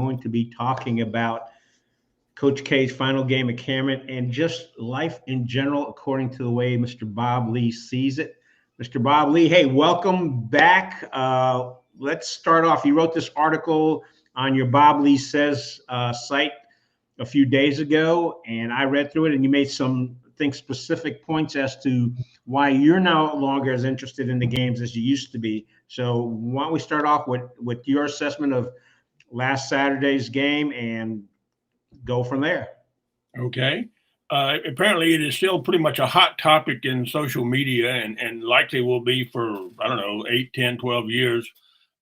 going to be talking about Coach K's final game at Cameron and just life in general, according to the way Mr. BobLee sees it. Mr. BobLee, hey, welcome back. Let's start off. You wrote this article on your BobLee Says site a few days ago, and I read through it, and you made some, I think, specific points as to why you're no longer as interested in the games as you used to be. So why don't we start off with your assessment of last Saturday's game and go from there. Okay. Apparently, it is still pretty much a hot topic in social media and likely will be for, I don't know, 8, 10, 12 years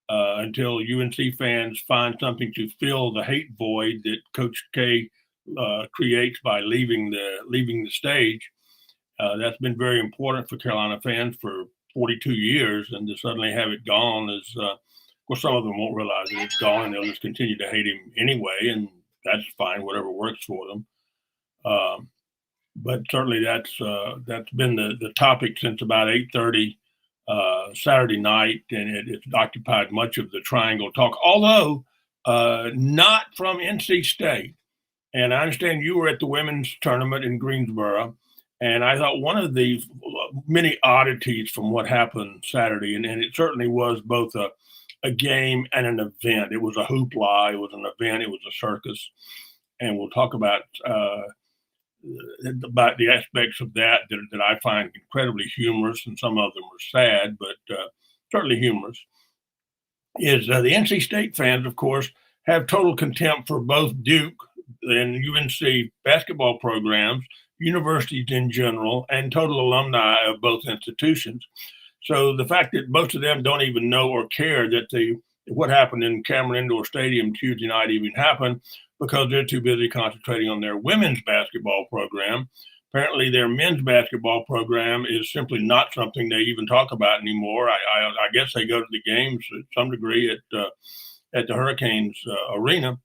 until UNC fans find something to fill the hate void that Coach K creates by leaving the stage. That's been very important for Carolina fans for 42 years, and to suddenly have it gone is, of course, some of them won't realize that it's gone, and they'll just continue to hate him anyway, and that's fine, whatever works for them. But certainly that's been the topic since about 8:30 Saturday night, and it's occupied much of the Triangle talk, although not from NC State. And I understand you were at the women's tournament in Greensboro, and I thought one of the many oddities from what happened Saturday, and it certainly was both a game and an event. It was a hoopla, it was an event, it was a circus, and we'll talk about the aspects of that I find incredibly humorous, and some of them are sad, but certainly humorous. Is the NC State fans, of course, have total contempt for both Duke and UNC basketball programs, universities in general, and total alumni of both institutions. So the fact that most of them don't even know or care that what happened in Cameron Indoor Stadium Tuesday night even happened, because they're too busy concentrating on their women's basketball program. Apparently their men's basketball program is simply not something they even talk about anymore. I guess they go to the games to some degree at the Hurricanes arena,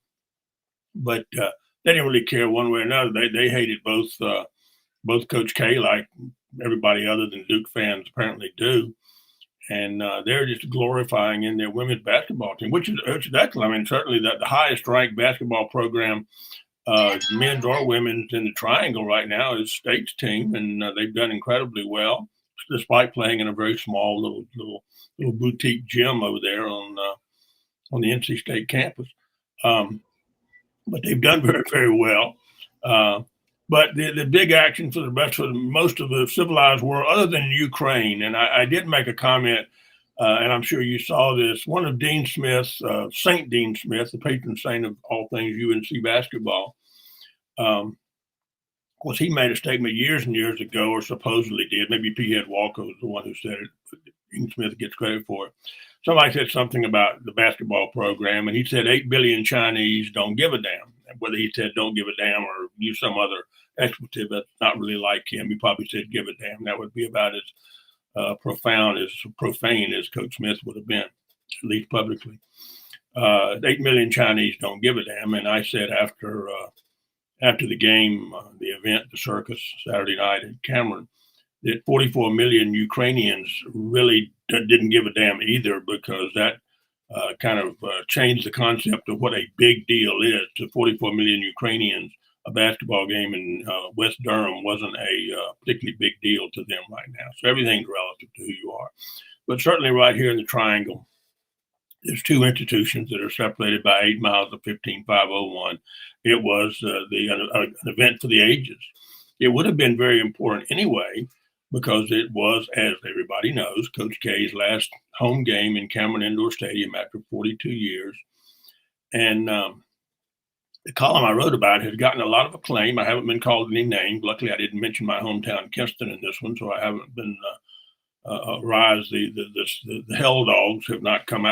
but they didn't really care one way or another. They hated both Coach K, like everybody other than Duke fans apparently do. And they're just glorifying in their women's basketball team, which is excellent. I mean, certainly the highest ranked basketball program, men's or women's, in the Triangle right now is State's team, and they've done incredibly well, despite playing in a very small little boutique gym over there on the NC State campus. But they've done very, very well. But the big action for the rest of most of the civilized world, other than Ukraine, and I did make a comment, and I'm sure you saw this, one of Dean Smith's, St. Dean Smith, the patron saint of all things UNC basketball, of course, he made a statement years and years ago, or supposedly did. Maybe P. Ed Walker was the one who said it, but Dean Smith gets credit for it. Somebody said something about the basketball program, and he said 8 billion Chinese don't give a damn. Whether he said don't give a damn or use some other expletive that's not really like him, he probably said give a damn. That would be about as profane as Coach Smith would have been, at least publicly. 8 million Chinese don't give a damn. And I said after the game, the event, the circus, Saturday night in Cameron, that 44 million Ukrainians really didn't give a damn either, because that kind of changed the concept of what a big deal is. To 44 million Ukrainians, a basketball game in West Durham wasn't a particularly big deal to them right now. So everything's relative to who you are. But certainly right here in the Triangle, there's two institutions that are separated by 8 miles of 15501. It was an event for the ages. It would have been very important anyway, because it was, as everybody knows, Coach K's last home game in Cameron Indoor Stadium after 42 years. And the column I wrote about it has gotten a lot of acclaim. I haven't been called any names. Luckily, I didn't mention my hometown, Kinston, in this one, so I haven't been rise. The hell dogs have not come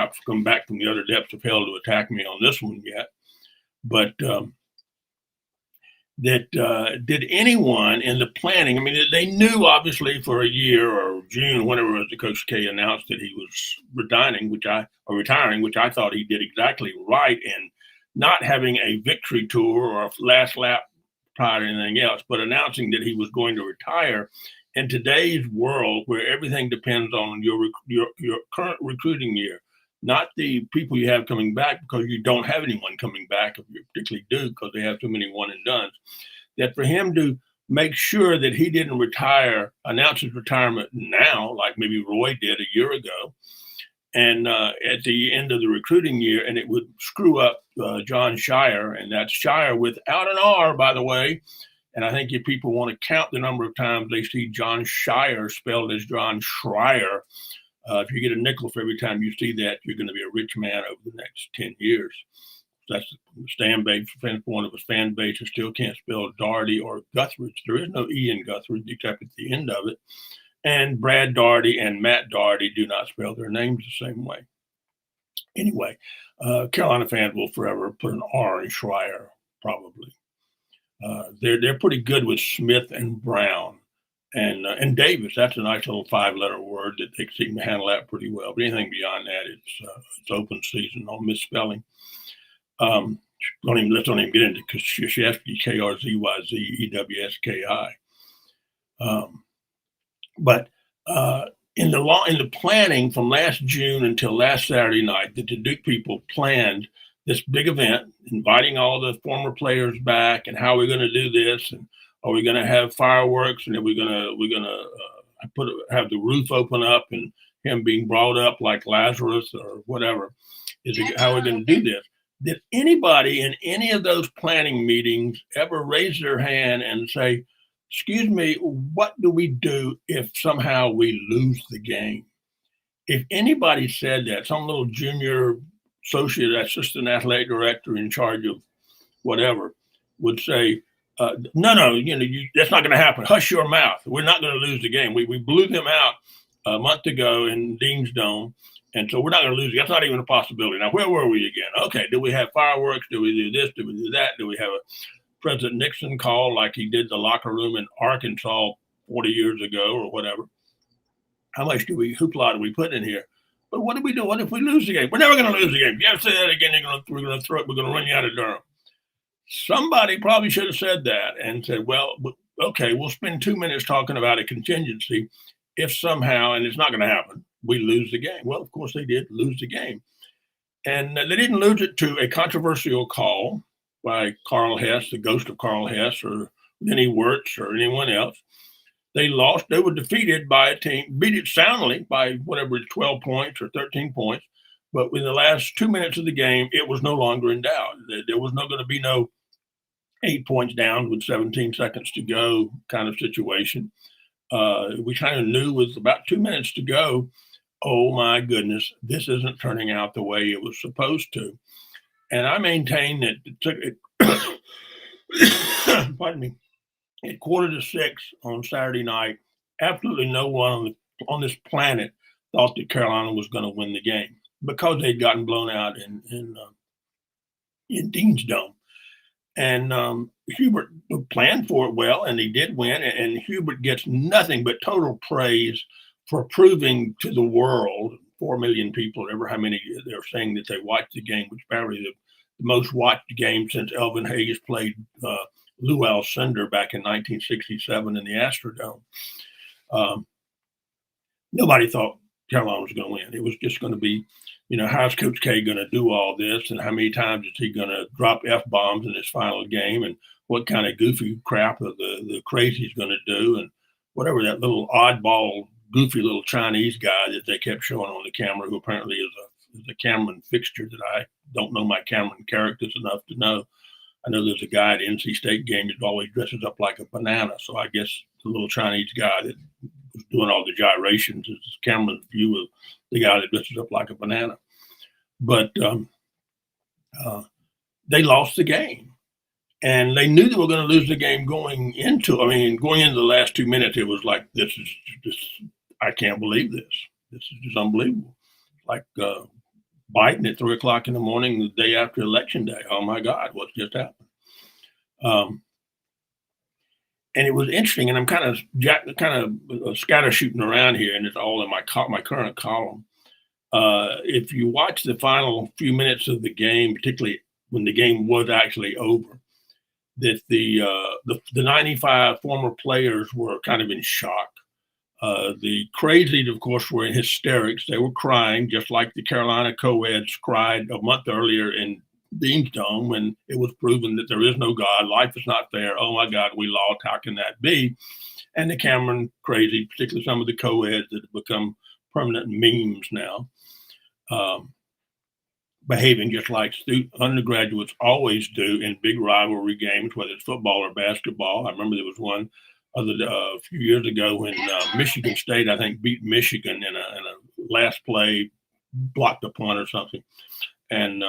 back from the other depths of hell to attack me on this one yet. But did anyone in the planning, I mean, they knew obviously for a year, or June, whenever it was, the Coach K announced that he was retiring, which I thought he did exactly right in not having a victory tour or a last lap prior to anything else, but announcing that he was going to retire. In today's world, where everything depends on your current recruiting year, not the people you have coming back, because you don't have anyone coming back, if you particularly do, because they have too many one and dones, that for him to make sure that he didn't announce his retirement now, like maybe Roy did a year ago, and at the end of the recruiting year, and it would screw up John Shire, and that's Shire without an R, by the way. And I think if people want to count the number of times they see John Shire spelled as John Schreier, if you get a nickel for every time you see that, you're going to be a rich man over the next 10 years. That's the fan base. One of his fan base who still can't spell Daugherty or Guthridge. There is no E in Guthridge except at the end of it. And Brad Daugherty and Matt Daugherty do not spell their names the same way. Anyway, Carolina fans will forever put an R in Schreier, probably. They're pretty good with Smith and Brown and Davis. That's a nice little 5-letter word that they seem to handle that pretty well. But anything beyond that, it's open season on misspelling. Let's don't even get into, because she has to be KRZYZEWSKI. But in the planning from last June until last Saturday night, the Duke people planned this big event, inviting all the former players back, and how we're going to do this, and are we going to have fireworks, and are we're going to have the roof open up, and him being brought up like Lazarus or whatever. How we're going to do this? Did anybody in any of those planning meetings ever raise their hand and say, "Excuse me, what do we do if somehow we lose the game?" If anybody said that, some little junior assistant athletic director in charge of whatever would say, no, that's not going to happen. Hush your mouth. We're not going to lose the game. We blew them out a month ago in Dean's Dome, and so we're not going to lose it. That's not even a possibility. Now, where were we again? Okay, do we have fireworks? Do we do this? Do we do that? Do we have a President Nixon call like he did the locker room in Arkansas 40 years ago or whatever? How much hoopla do we put in here? But what do we do? What if we lose the game? We're never going to lose the game. If you ever say that again, we're going to throw it. We're going to run you out of Durham. Somebody probably should have said that and said, well, okay, we'll spend 2 minutes talking about a contingency if somehow, and it's not going to happen, we lose the game. Well, of course they did lose the game. And they didn't lose it to a controversial call by Carl Hess, the ghost of Carl Hess, or Lenny Wirtz, or anyone else. They lost. They were defeated by a team, beat it soundly by whatever, 12 points or 13 points. But in the last 2 minutes of the game, it was no longer in doubt. There was not going to be no 8 points down with 17 seconds to go kind of situation. We kind of knew with about 2 minutes to go, oh my goodness, this isn't turning out the way it was supposed to. And I maintain that pardon me, at 5:45 on Saturday night, absolutely no one on this planet thought that Carolina was going to win the game, because they'd gotten blown out in Dean's Dome. And Hubert planned for it well, and he did win. And Hubert gets nothing but total praise for proving to the world, 4 million people, ever how many they're saying that they watched the game, which probably the most watched game since Elvin Hayes played Lou Alcindor back in 1967 in the Astrodome. Nobody thought Carolina was going to win. It was just going to be, how's Coach K going to do all this, and how many times is he going to drop F-bombs in his final game, and what kind of goofy crap are the crazy's going to do, and whatever that little oddball, goofy little Chinese guy that they kept showing on the camera, who apparently is a Cameron fixture that I don't know my Cameron characters enough to know. I know there's a guy at NC State game that always dresses up like a banana. So I guess the little Chinese guy that was doing all the gyrations is Cameron's view of the guy that dresses up like a banana. But they lost the game. And they knew they were going to lose the game going into the last 2 minutes. It was like, this is I can't believe this. This is just unbelievable. Like Biden at 3:00 in the morning, the day after Election Day. Oh my God, what's just happened? And it was interesting. And I'm kind of scatter shooting around here, and it's all in my current column. If you watch the final few minutes of the game, particularly when the game was actually over, that the 95 former players were kind of in shock. The crazies, of course, were in hysterics. They were crying, just like the Carolina co-eds cried a month earlier in Dean's Dome when it was proven that there is no God, life is not fair. Oh my God, we lost. How can that be? And the Cameron crazy, particularly some of the co-eds that have become permanent memes now, behaving just like undergraduates always do in big rivalry games, whether it's football or basketball. I remember there was one a few years ago when Michigan State, I think, beat Michigan in a last play, blocked a punt or something. And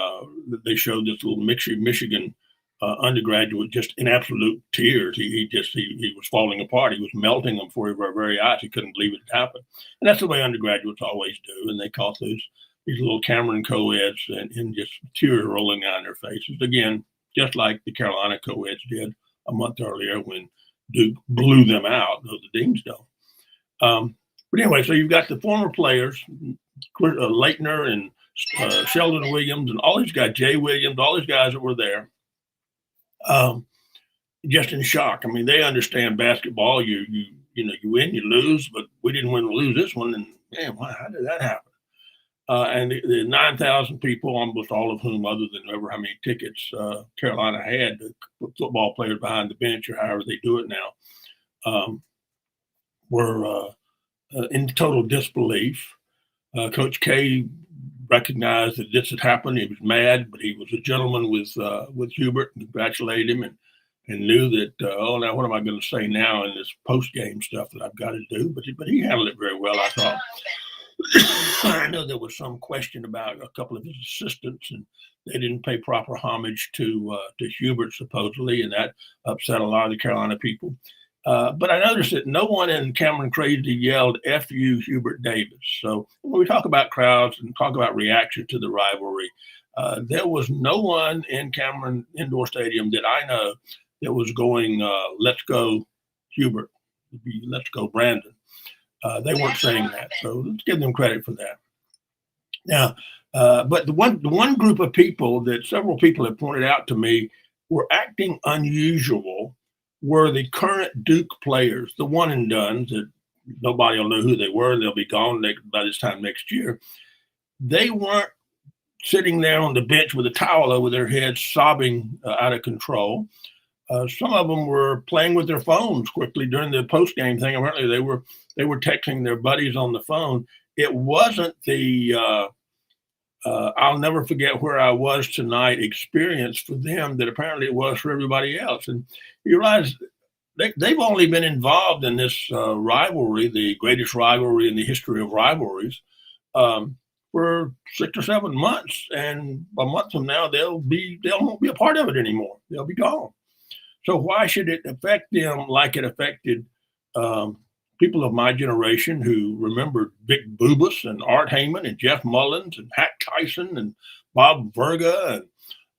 they showed this little Michigan undergraduate just in absolute tears. He was falling apart. He was melting them before our very eyes. He couldn't believe it had happened. And that's the way undergraduates always do. And they caught these little Cameron co-eds and just tears rolling down their faces. Again, just like the Carolina co-eds did a month earlier when Duke blew them out of the Dean's Dome. But anyway, so you've got the former players, Leitner and Sheldon Williams and all these guys, Jay Williams, all these guys that were there, just in shock. I mean, they understand basketball. You win, you lose, but we didn't win or lose this one. And man, how did that happen? And the 9,000 people, almost all of whom, other than ever how many tickets Carolina had, to put football players behind the bench or however they do it now, were in total disbelief. Coach K recognized that this had happened. He was mad, but he was a gentleman with Hubert, and congratulated him, and knew that, now what am I going to say now in this post-game stuff that I've got to do? But he handled it very well, I thought. I know there was some question about a couple of his assistants, and they didn't pay proper homage to Hubert, supposedly, and that upset a lot of the Carolina people. But I noticed that no one in Cameron Crazy yelled "F you, Hubert Davis." So when we talk about crowds and talk about reaction to the rivalry, there was no one in Cameron Indoor Stadium that I know that was going, "Let's go, Hubert," "Let's go, Brandon." They weren't saying that, so let's give them credit for that. Now, but the one group of people that several people have pointed out to me were acting unusual were the current Duke players, the one and dones that nobody will know who they were. They'll be gone by this time next year. They weren't sitting there on the bench with a towel over their heads, sobbing out of control. Some of them were playing with their phones quickly during the post-game thing. Apparently, they were texting their buddies on the phone. It wasn't the I'll never forget where I was tonight experience for them that apparently it was for everybody else. And you realize they've only been involved in this rivalry, the greatest rivalry in the history of rivalries, for 6 or 7 months. And a month from now, they won't be a part of it anymore. They'll be gone. So why should it affect them like it affected people of my generation who remembered Vic Bubas and Art Heyman and Jeff Mullins and Hack Tyson and Bob Verga and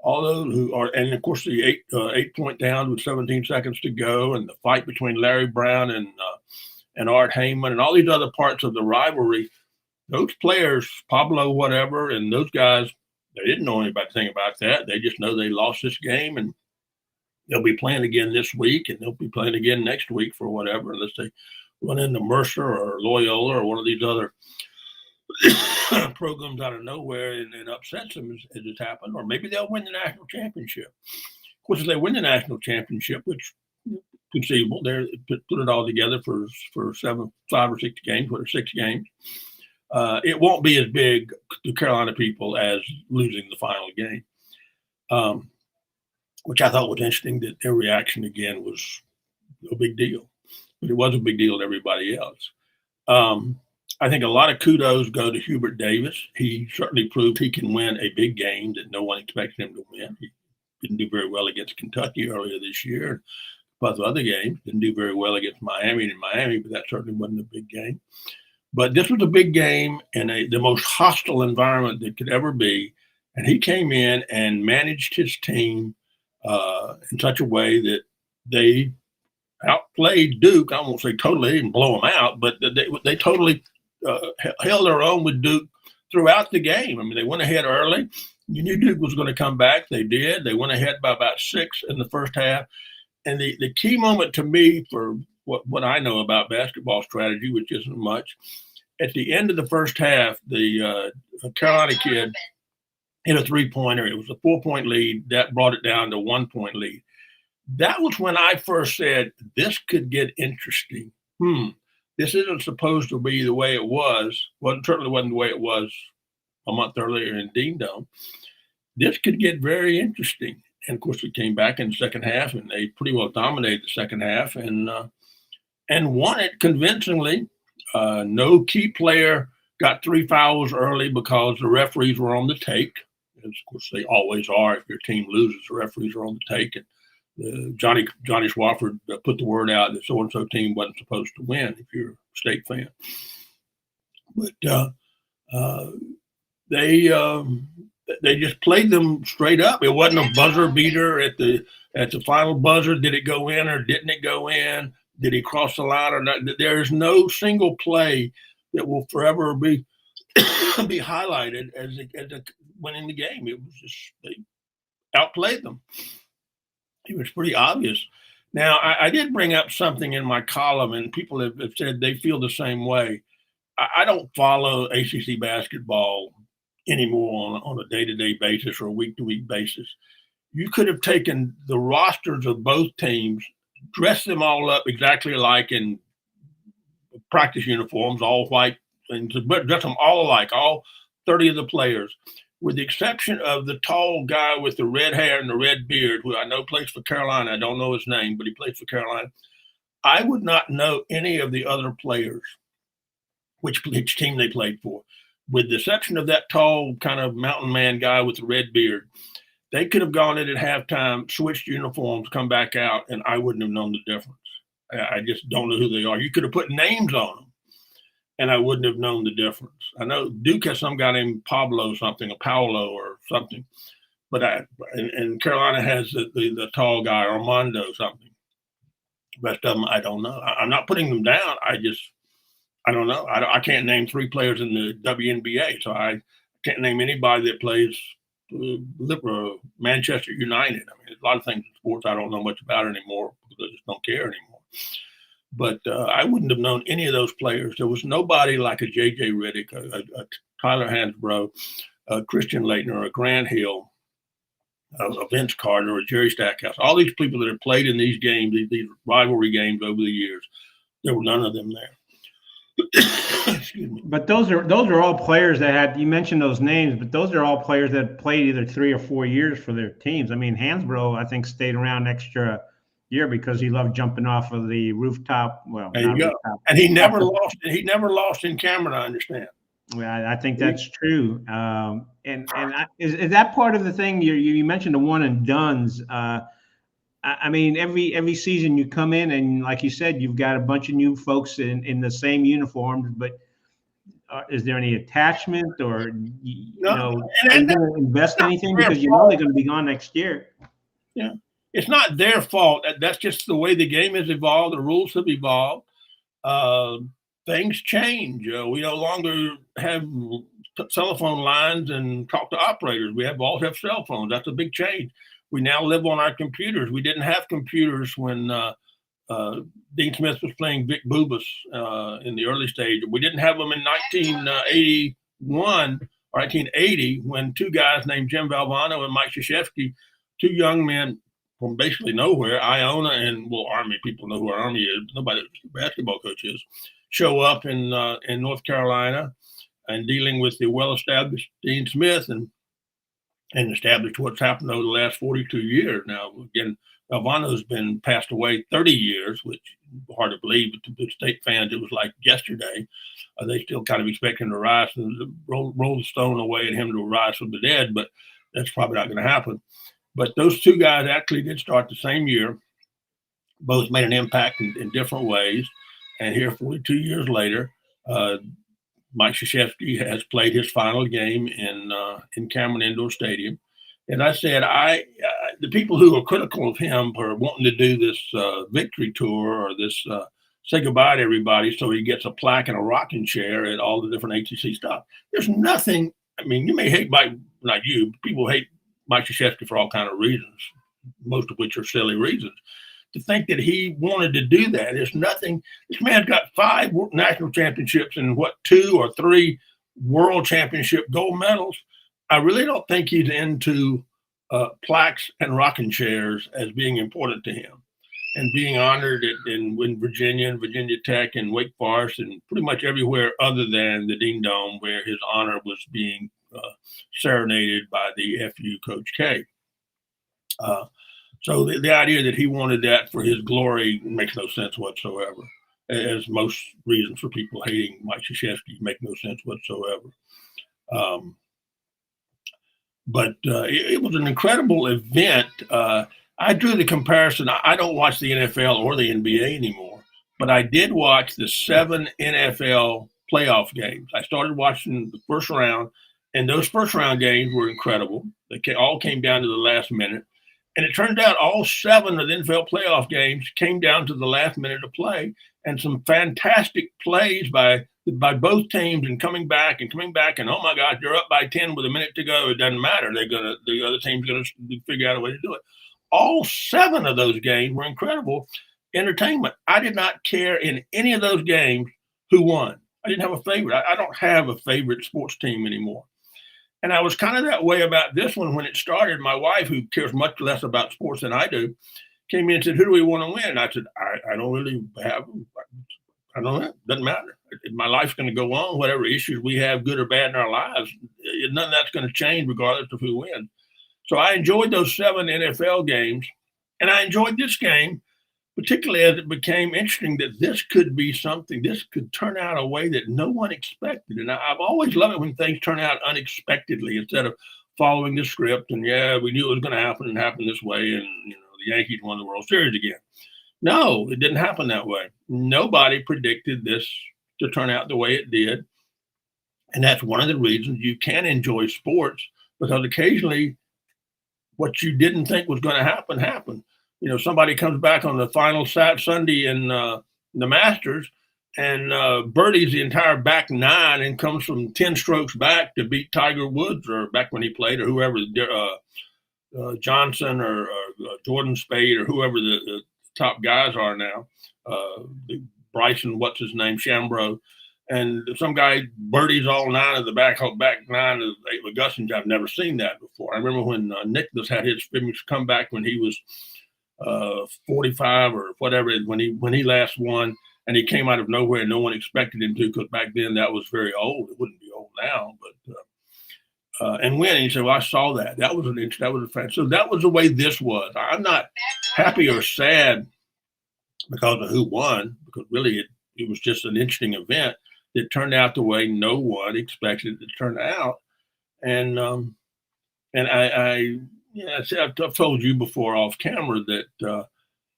all those who are, and of course the eight point down with 17 seconds to go, and the fight between Larry Brown and Art Heyman and all these other parts of the rivalry. Those players, Pablo, whatever, and those guys, they didn't know anything about that. They just know they lost this game, and they'll be playing again this week, and they'll be playing again next week for whatever, unless they run into Mercer or Loyola or one of these other programs out of nowhere and upsets them as it's happened. Or maybe they'll win the national championship. Of course, if they win the national championship, which conceivable, they put it all together for 5 or 6 games, or 6 games. It won't be as big to Carolina people as losing the final game. Which I thought was interesting, that their reaction again was no big deal, but it was a big deal to everybody else. I think a lot of kudos go to Hubert Davis. He certainly proved he can win a big game that no one expected him to win. He didn't do very well against Kentucky earlier this year, plus other games. Didn't do very well against Miami, but that certainly wasn't a big game. But this was a big game in the most hostile environment that could ever be, and he came in and managed his team in such a way that they outplayed Duke. I won't say totally, they didn't blow them out, but they totally held their own with Duke throughout the game. I mean, they went ahead early. You knew Duke was going to come back. They did. They went ahead by about 6 in the first half. And the key moment to me for what I know about basketball strategy, which isn't much. At the end of the first half, the Carolina kid hit a 3-pointer. It was a 4-point lead. That brought it down to 1-point lead. That was when I first said, this could get interesting. This isn't supposed to be the way it was. Well, it certainly wasn't the way it was a month earlier in Dean Dome. This could get very interesting. And of course, we came back in the second half, and they pretty well dominated the second half and won it convincingly. No key player got 3 fouls early because the referees were on the take. As of course, they always are. If your team loses, the referees are on the take. And Johnny Swafford put the word out that so-and-so team wasn't supposed to win if you're a State fan. But they just played them straight up. It wasn't a buzzer beater at the final buzzer. Did it go in or didn't it go in? Did he cross the line or not? There is no single play that will forever be highlighted as winning the game. It was just they outplayed them. It was pretty obvious. Now, I did bring up something in my column, and people have said they feel the same way. I don't follow ACC basketball anymore on a day-to-day basis or a week-to-week basis. You could have taken the rosters of both teams, dressed them all up exactly alike in practice uniforms, all white, and dress them all alike, all 30 of the players, with the exception of the tall guy with the red hair and the red beard, who I know plays for Carolina. I don't know his name, but he plays for Carolina. I would not know any of the other players, which team they played for. With the exception of that tall kind of mountain man guy with the red beard, they could have gone in at halftime, switched uniforms, come back out, and I wouldn't have known the difference. I just don't know who they are. You could have put names on them, and I wouldn't have known the difference. I know Duke has some guy named Pablo something, or Paolo or something, but and Carolina has the tall guy, Armando something. The rest of them, I don't know. I'm not putting them down. I don't know. I can't name 3 players in the WNBA, so I can't name anybody that plays Manchester United. I mean, there's a lot of things in sports I don't know much about anymore because I just don't care anymore. But I wouldn't have known any of those players. There was nobody like a J.J. Redick, a Tyler Hansbrough, a Christian Laettner, a Grant Hill, a Vince Carter, or Jerry Stackhouse. All these people that have played in these games, these rivalry games over the years, there were none of them there. Excuse me. But those are all players that had, you mentioned those names, but those are all players that played either 3 or 4 years for their teams. I mean, Hansbrough, I think, stayed around an extra year because he loved jumping off of the rooftop. Well, there you go. And he never lost. He never lost in Cameron, I understand. Well, I think that's true. Is that part of the thing? You mentioned the one and dones. I mean, every season you come in and, like you said, you've got a bunch of new folks in the same uniforms. But is there any attachment, or are you going to invest anything because you know they're going to be gone next year? Yeah, it's not their fault. That's just the way the game has evolved. The rules have evolved. Things change. We no longer have telephone lines and talk to operators. We all have cell phones. That's a big change. We now live on our computers. We didn't have computers when Dean Smith was playing Vic Bubas in the early stage. We didn't have them in 1981 or 1980 when 2 guys named Jim Valvano and Mike Krzyzewski, 2 young men from basically nowhere, Iona and, well, Army, people know who Army is. Nobody knows who the basketball coach is. Show up in North Carolina and dealing with the well-established Dean Smith and established what's happened over the last 42 years. Now, again, Valvano's been passed away 30 years, which is hard to believe, but to State fans, it was like yesterday. They still kind of expect him to rise, roll the stone away and him to rise from the dead, but that's probably not going to happen. But those 2 guys actually did start the same year. Both made an impact in different ways. And here, 42 years later, Mike Krzyzewski has played his final game in Cameron Indoor Stadium. And I said, the people who are critical of him for wanting to do this victory tour or this say goodbye to everybody so he gets a plaque and a rocking chair at all the different ACC stuff. There's nothing. I mean, you may hate Mike, not you. People hate Mike Krzyzewski for all kinds of reasons, most of which are silly reasons. to think that he wanted to do that is nothing. This man's got 5 national championships and 2 or 3 world championship gold medals. I really don't think he's into plaques and rocking chairs as being important to him, and being honored in Virginia and Virginia Tech and Wake Forest and pretty much everywhere other than the Ding Dome, where his honor was being serenaded by the FU Coach K. So the idea that he wanted that for his glory makes no sense whatsoever, as most reasons for people hating Mike Krzyzewski make no sense whatsoever. But it was an incredible event. I drew the comparison. I don't watch the NFL or the NBA anymore, but I did watch the 7 NFL playoff games. I started watching the first round, and those first round games were incredible. They all came down to the last minute. And it turned out all 7 of the NFL playoff games came down to the last minute of play, and some fantastic plays by both teams, and coming back, and oh my God, you're up by 10 with a minute to go. It doesn't matter. The other team's gonna figure out a way to do it. All 7 of those games were incredible entertainment. I did not care in any of those games who won. I didn't have a favorite. I don't have a favorite sports team anymore. And I was kind of that way about this one when it started. My wife, who cares much less about sports than I do, came in and said, "Who do we want to win?" And I said, I don't really have, I don't know. It doesn't matter. My life's going to go on. Whatever issues we have, good or bad in our lives, none of that's going to change regardless of who wins. So I enjoyed those 7 NFL games, and I enjoyed this game, particularly as it became interesting that this could be something, this could turn out a way that no one expected. And I've always loved it when things turn out unexpectedly instead of following the script. And yeah, we knew it was going to happen and happen this way. And, the Yankees won the World Series again. No, it didn't happen that way. Nobody predicted this to turn out the way it did. And that's one of the reasons you can enjoy sports, because occasionally what you didn't think was going to happen happened. Somebody comes back on the final Sunday in the Masters and birdies the entire back 9 and comes from 10 strokes back to beat Tiger Woods, or back when he played, or whoever, Johnson or Jordan Spade, or whoever the top guys are now, Bryson, what's his name, Chambro. And some guy birdies all 9 of the back 9 of Augusta. I've never seen that before. I remember when Nicklaus had his famous comeback when he was 45 or whatever, when he last won, and he came out of nowhere and no one expected him to, because back then that was very old. It wouldn't be old now, but and win. And he said, "Well, I saw that. That was a fact." So that was the way this was. I'm not happy or sad because of who won, because really it was just an interesting event that turned out the way no one expected it to turn out. And I've told you before off camera that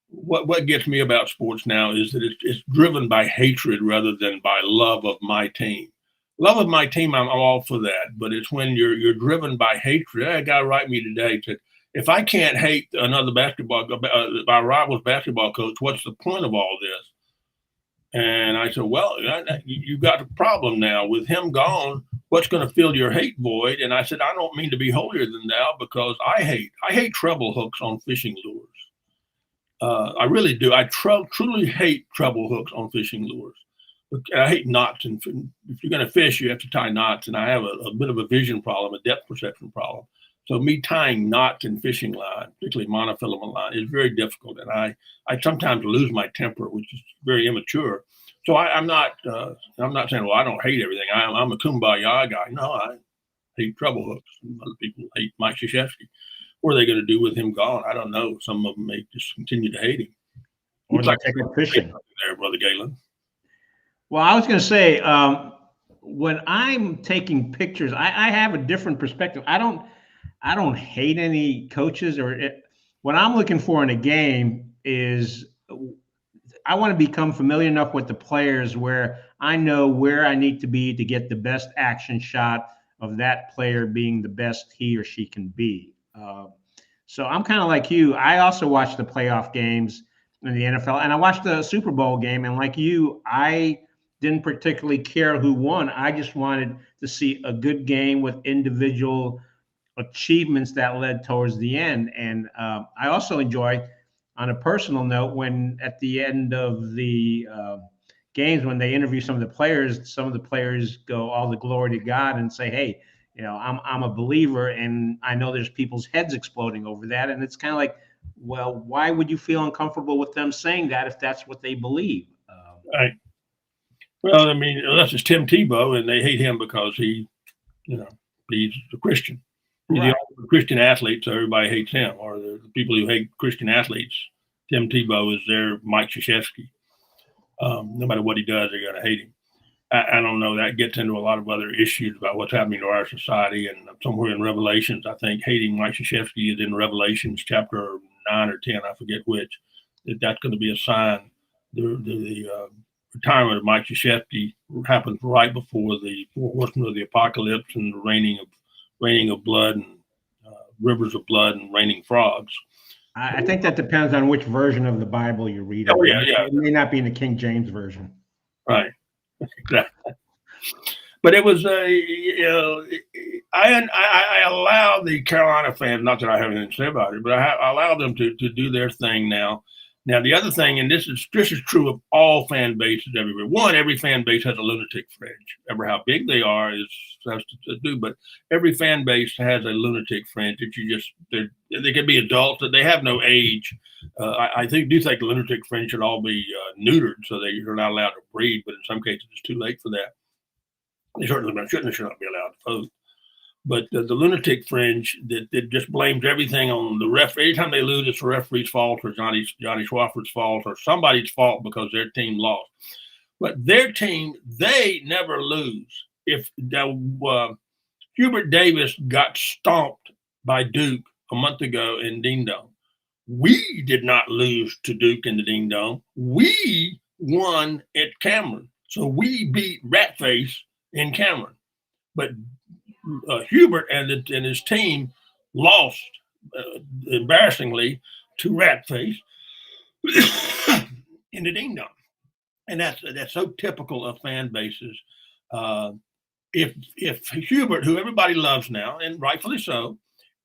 what gets me about sports now is that it's driven by hatred rather than by love of my team. Love of my team, I'm all for that. But it's when you're driven by hatred. A guy write me today said, "If I can't hate another my rival's basketball coach, what's the point of all this?" And I said, "Well, you've got a problem now with him gone. What's going to fill your hate void?" And I said, "I don't mean to be holier than thou, because I hate treble hooks on fishing lures. I really do. I truly hate treble hooks on fishing lures. I hate knots. And if you're going to fish, you have to tie knots. And I have a bit of a vision problem, a depth perception problem. So me tying knots in fishing line, particularly monofilament line, is very difficult. And I sometimes lose my temper, which is very immature. So I'm not saying, well, I don't hate everything. I'm a kumbaya guy. No, I hate treble hooks. Other people hate Mike Krzyzewski. What are they going to do with him gone? I don't know. Some of them may just continue to hate him. Or like take up fishing. There, Brother Galen. Well, I was going to say, when I'm taking pictures, I have a different perspective. I don't hate any coaches, what I'm looking for in a game is I want to become familiar enough with the players where I know where I need to be to get the best action shot of that player being the best he or she can be. So I'm kind of like you. I also watch the playoff games in the NFL, and I watched the Super Bowl game. And like you, I didn't particularly care who won. I just wanted to see a good game with individual achievements that led towards the end. And I also enjoy on a personal note, when at the end of the games, when they interview some of the players go, all the glory to God, and say, hey, I'm a believer, and I know there's people's heads exploding over that. And it's kind of like, well, why would you feel uncomfortable with them saying that if that's what they believe? Right. Well, I mean, unless it's Tim Tebow and they hate him because he's a Christian. He's Right. the only Christian athlete, so everybody hates him. Or the people who hate Christian athletes, Tim Tebow is their Mike Krzyzewski. No matter what he does, they're going to hate him. I don't know. That gets into a lot of other issues about what's happening to our society. And somewhere in Revelations, I think hating Mike Krzyzewski is in Revelations chapter 9 or 10, I forget which, that's going to be a sign. The retirement of Mike Krzyzewski happened right before the four horsemen of the apocalypse and the raining of blood and rivers of blood and raining frogs. I think that depends on which version of the Bible you read. Oh, yeah. It may not be in the King James version. Right. Exactly. But it was, I allow the Carolina fans, not that I have anything to say about it, but I allow them to do their thing now. Now, the other thing, and this is true of all fan bases everywhere. One, every fan base has a lunatic fringe. Ever how big they are has to do, but every fan base has a lunatic fringe that they can be adults, that they have no age. I do think the lunatic fringe should all be neutered so that you're not allowed to breed, but in some cases it's too late for that. They certainly should not be allowed to vote. But the lunatic fringe that just blames everything on the referee. Anytime they lose, it's the referee's fault or Johnny Schwaffer's fault or somebody's fault because their team lost. But their team, they never lose. If Hubert Davis got stomped by Duke a month ago in Ding Dong, we did not lose to Duke in the Ding Dong. We won at Cameron. So we beat Ratface in Cameron. But Hubert and his team lost embarrassingly to Ratface in the Ding Dong, and that's so typical of fan bases. If Hubert, who everybody loves now, and rightfully so,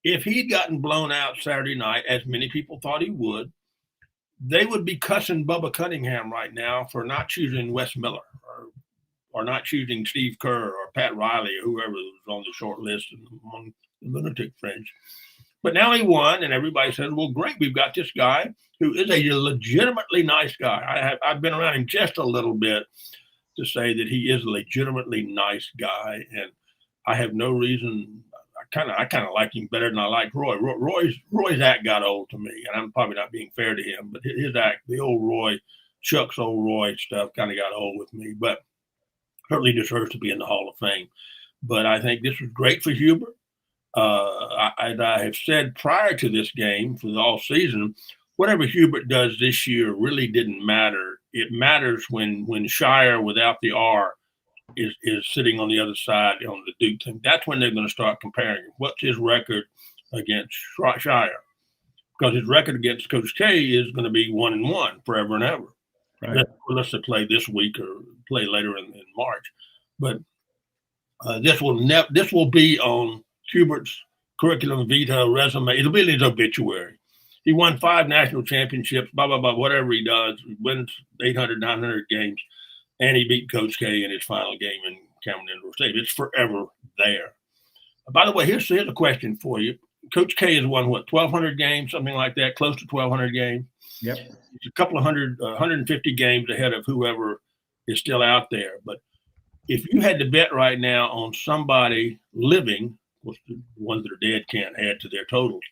if he'd gotten blown out Saturday night, as many people thought he would, they would be cussing Bubba Cunningham right now for not choosing Wes Miller or not choosing Steve Kerr or Pat Riley or whoever was on the short list among the lunatic fringe. But now he won, and everybody says, well, great, we've got this guy who is a legitimately nice guy. I've been around him just a little bit to say that he is a legitimately nice guy, and I have no reason. I kind of like him better than I like Roy. Roy's act got old to me, and I'm probably not being fair to him, but his act, the old Roy, Chuck's old Roy stuff kind of got old with me, but certainly deserves to be in the Hall of Fame. But I think this was great for Hubert. I have said prior to this game for the all season, whatever Hubert does this year really didn't matter. It matters when Shire without the R is sitting on the other side on the Duke team. That's when they're going to start comparing. What's his record against Shire? Because his record against Coach K is going to be 1-1 forever and ever. Right. Unless they play this week or play later in March. But this will be on Hubert's curriculum vitae resume. It'll be in his obituary. He won 5 national championships, blah, blah, blah, whatever he does. He wins 800, 900 games, and he beat Coach K in his final game in Cameron Indoor Stadium. It's forever there. By the way, here's a question for you. Coach K has won, 1,200 games, something like that, close to 1,200 games. Yep. It's a couple of 150 games ahead of whoever is still out there. But if you had to bet right now on somebody living, of course, the ones that are dead can't add to their totals,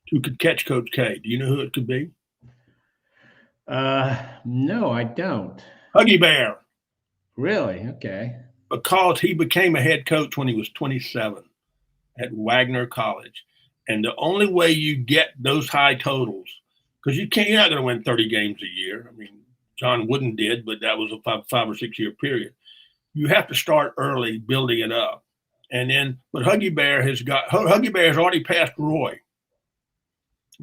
who could catch Coach K, do you know who it could be? No, I don't. Huggy Bear. Really? Okay. Because he became a head coach when he was 27 at Wagner College. And the only way you get those high totals, because you're not going to win 30 games a year. I mean, John Wooden did, but that was a 5 or 6 year period. You have to start early building it up. And then, but Huggy Bear has already passed Roy.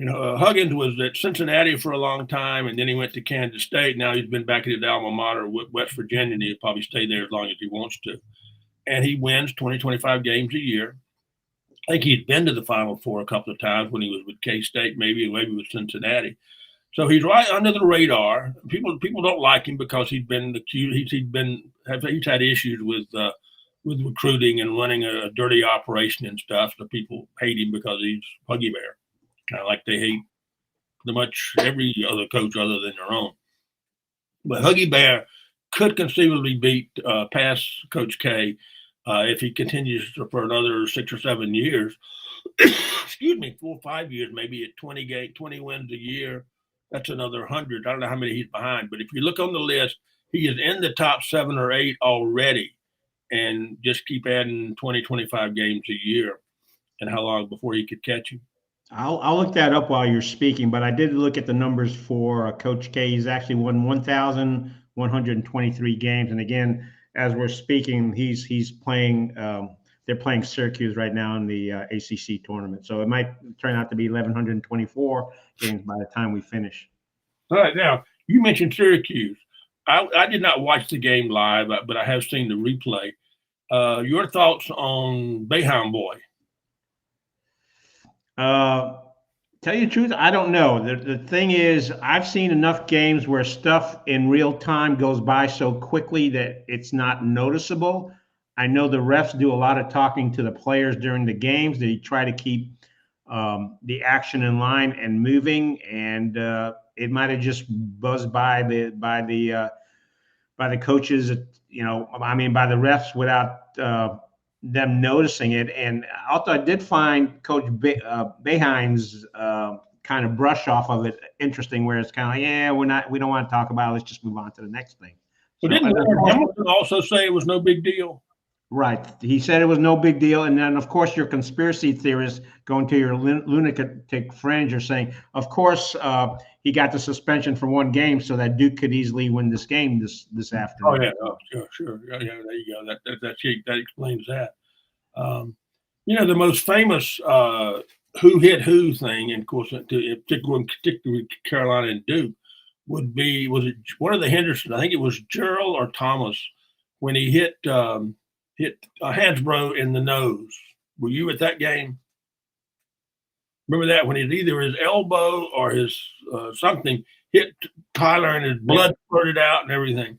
Huggins was at Cincinnati for a long time, and then he went to Kansas State. Now he's been back at his alma mater, West Virginia, and he'll probably stay there as long as he wants to. And he wins 20, 25 games a year. I think he'd been to the Final Four a couple of times when he was with K-State, maybe with Cincinnati. So he's right under the radar. People don't like him because he's been accused. He's had issues with recruiting and running a dirty operation and stuff. So people hate him because he's Huggy Bear, kind of like they hate pretty much every other coach other than their own. But Huggy Bear could conceivably beat past Coach K if he continues for another 6 or 7 years. Excuse me, 4 or 5 years, maybe at 20 wins a year. That's another 100. I don't know how many he's behind, but if you look on the list, he is in the top 7 or 8 already, and just keep adding 20, 25 games a year. And how long before he could catch him? I'll look that up while you're speaking, but I did look at the numbers for Coach K. He's actually won 1,123 games, and again, as we're speaking, he's playing. They're playing Syracuse right now in the ACC tournament, so it might turn out to be 1,124 games by the time we finish. All right, now you mentioned Syracuse. I did not watch the game live, but I have seen the replay. Your thoughts on Boeheim Boy? Tell you the truth, I don't know. The thing is, I've seen enough games where stuff in real time goes by so quickly that it's not noticeable. I know the refs do a lot of talking to the players during the games. They try to keep the action in line and moving, and it might have just buzzed by the coaches, by the refs without them noticing it. And although I did find Coach Boeheim's kind of brush off of it interesting, where it's kind of like, we don't want to talk about it. Let's just move on to the next thing. But didn't Hamilton also say it was no big deal? Right. He said it was no big deal. And then, of course, your conspiracy theorists going to your lunatic fringe are saying, of course, he got the suspension for 1 game so that Duke could easily win this game this afternoon. Oh, yeah. Oh, sure. Yeah, there you go. That explains that. The most famous who hit who thing, and of course, particularly Carolina and Duke, was it one of the Henderson? I think it was Gerald or Thomas when he hit Hansbrough in the nose. Were you at that game? Remember that when either his elbow or his something hit Tyler and his blood spurted out and everything.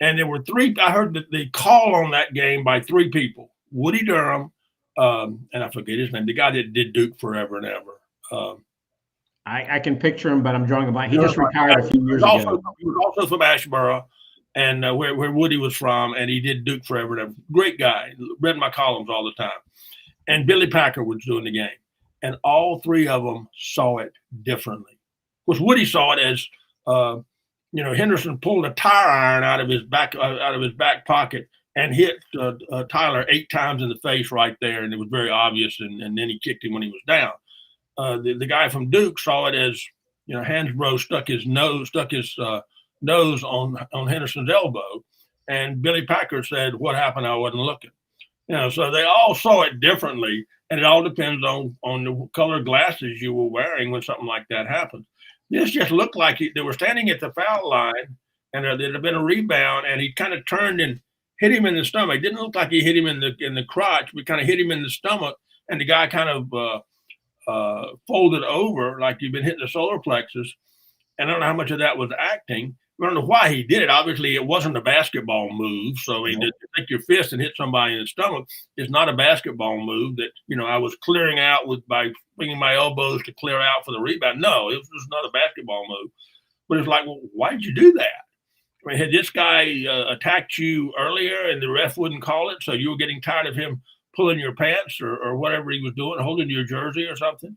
And there were 3. I heard the call on that game by 3 people: Woody Durham, and I forget his name, the guy that did Duke forever and ever. I can picture him, but I'm drawing a blank. He just retired a few years ago. He was also from Asheboro, and where Woody was from, and he did Duke forever and ever. Great guy. Read my columns all the time. And Billy Packer was doing the game. And all 3 of them saw it differently. Of course, Woody saw it as, Henderson pulled a tire iron out of his back pocket and hit Tyler 8 times in the face right there, and it was very obvious. And then he kicked him when he was down. The guy from Duke saw it as, Hansbrough stuck his nose on Henderson's elbow, and Billy Packer said, "What happened? I wasn't looking." So they all saw it differently, and it all depends on the color glasses you were wearing when something like that happened. This just looked like they were standing at the foul line, and there had been a rebound, and he kind of turned and hit him in the stomach. It didn't look like he hit him in the crotch, but kind of hit him in the stomach, and the guy kind of folded over like he'd been hitting the solar plexus. And I don't know how much of that was acting. I don't know why he did it. Obviously, it wasn't a basketball move. So to take your fist and hit somebody in the stomach is not a basketball move that, I was clearing out by bringing my elbows to clear out for the rebound. No, it was not a basketball move. But it's like, well, why did you do that? I mean, had this guy attacked you earlier and the ref wouldn't call it, so you were getting tired of him pulling your pants or whatever he was doing, holding your jersey or something?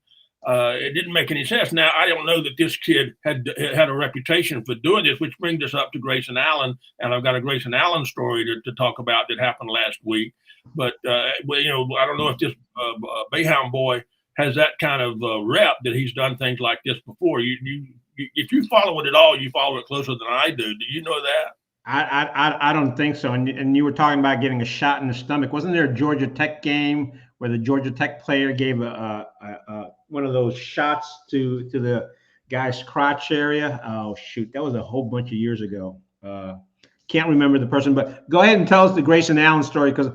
It didn't make any sense. Now, I don't know that this kid had a reputation for doing this, which brings us up to Grayson Allen. And I've got a Grayson Allen story to talk about that happened last week. But, I don't know if this Boeheim boy has that kind of rep that he's done things like this before. If you follow it at all, you follow it closer than I do. Do you know that? I don't think so. And you were talking about getting a shot in the stomach. Wasn't there a Georgia Tech game where the Georgia Tech player gave one of those shots to the guy's crotch area? Oh, shoot. That was a whole bunch of years ago. Can't remember the person, but go ahead and tell us the Grayson Allen story, because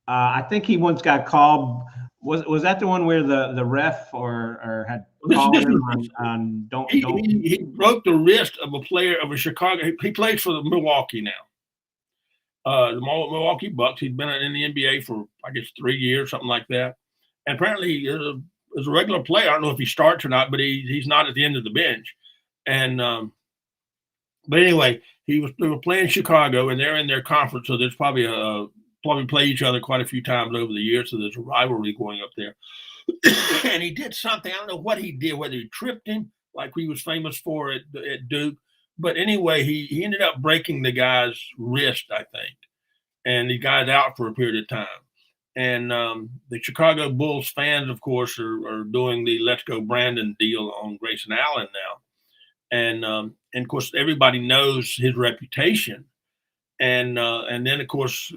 I think he once got called Was that the one where the ref or had This called him was on don't he, don't? he broke the wrist of a player of a Chicago. He plays for the Milwaukee now. The Milwaukee Bucks. He'd been in the NBA for I guess 3 years, something like that. And apparently, as a regular player, I don't know if he starts or not, but he's not at the end of the bench. And but anyway, they were playing Chicago, and they're in their conference, so there's probably play each other quite a few times over the years, so there's a rivalry going up there. And he did something. I don't know what he did, whether he tripped him, like he was famous for at Duke. But anyway, he ended up breaking the guy's wrist, I think, and the guy's out for a period of time. And the Chicago Bulls fans, of course, are doing the "Let's Go Brandon" deal on Grayson Allen now, and of course everybody knows his reputation. And then, of course,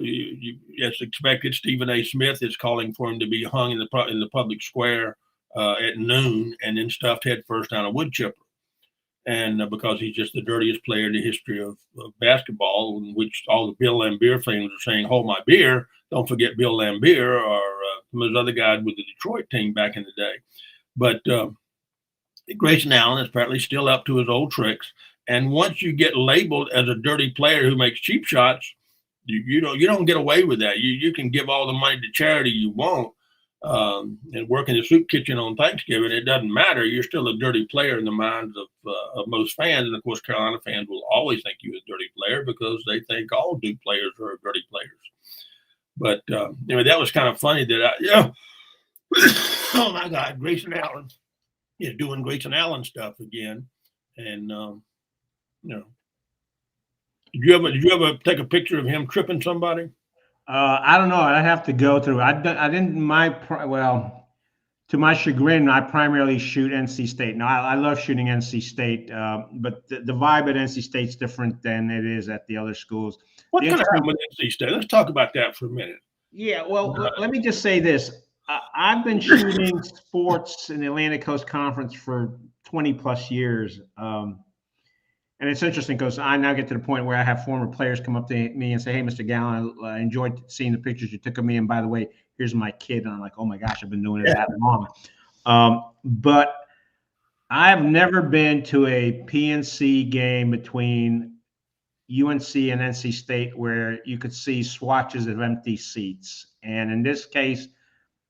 as expected, Stephen A. Smith is calling for him to be hung in the public square at noon, and then stuffed head first down a wood chipper. And because he's just the dirtiest player in the history of basketball, in which all the Bill Laimbeer fans are saying, "Hold my beer." Don't forget Bill Laimbeer or some of those other guys with the Detroit team back in the day. But Grayson Allen is apparently still up to his old tricks. And once you get labeled as a dirty player who makes cheap shots, you don't get away with that. You can give all the money to charity you want, and work in the soup kitchen on Thanksgiving. It doesn't matter. You're still a dirty player in the minds of most fans. And of course, Carolina fans will always think you a dirty player because they think all Duke players are dirty players. But that was kind of funny that oh my God, Grayson Allen is doing Grayson Allen stuff again, and did you ever take a picture of him tripping somebody? I don't know. I have to go through. I didn't. To my chagrin, I primarily shoot NC State. Now, I love shooting NC State, but the vibe at NC State's different than it is at the other schools. What kind of happened with NC State? Let's talk about that for a minute. Yeah, well, let me just say this. I've been shooting sports in the Atlantic Coast Conference for 20 plus years. And it's interesting because I now get to the point where I have former players come up to me and say, "Hey, Mr. Gallen, I enjoyed seeing the pictures you took of me. And by the way, here's my kid." And I'm like, "Oh my gosh, I've been doing it that long." But I've never been to a PNC game between UNC and NC State where you could see swatches of empty seats. And in this case,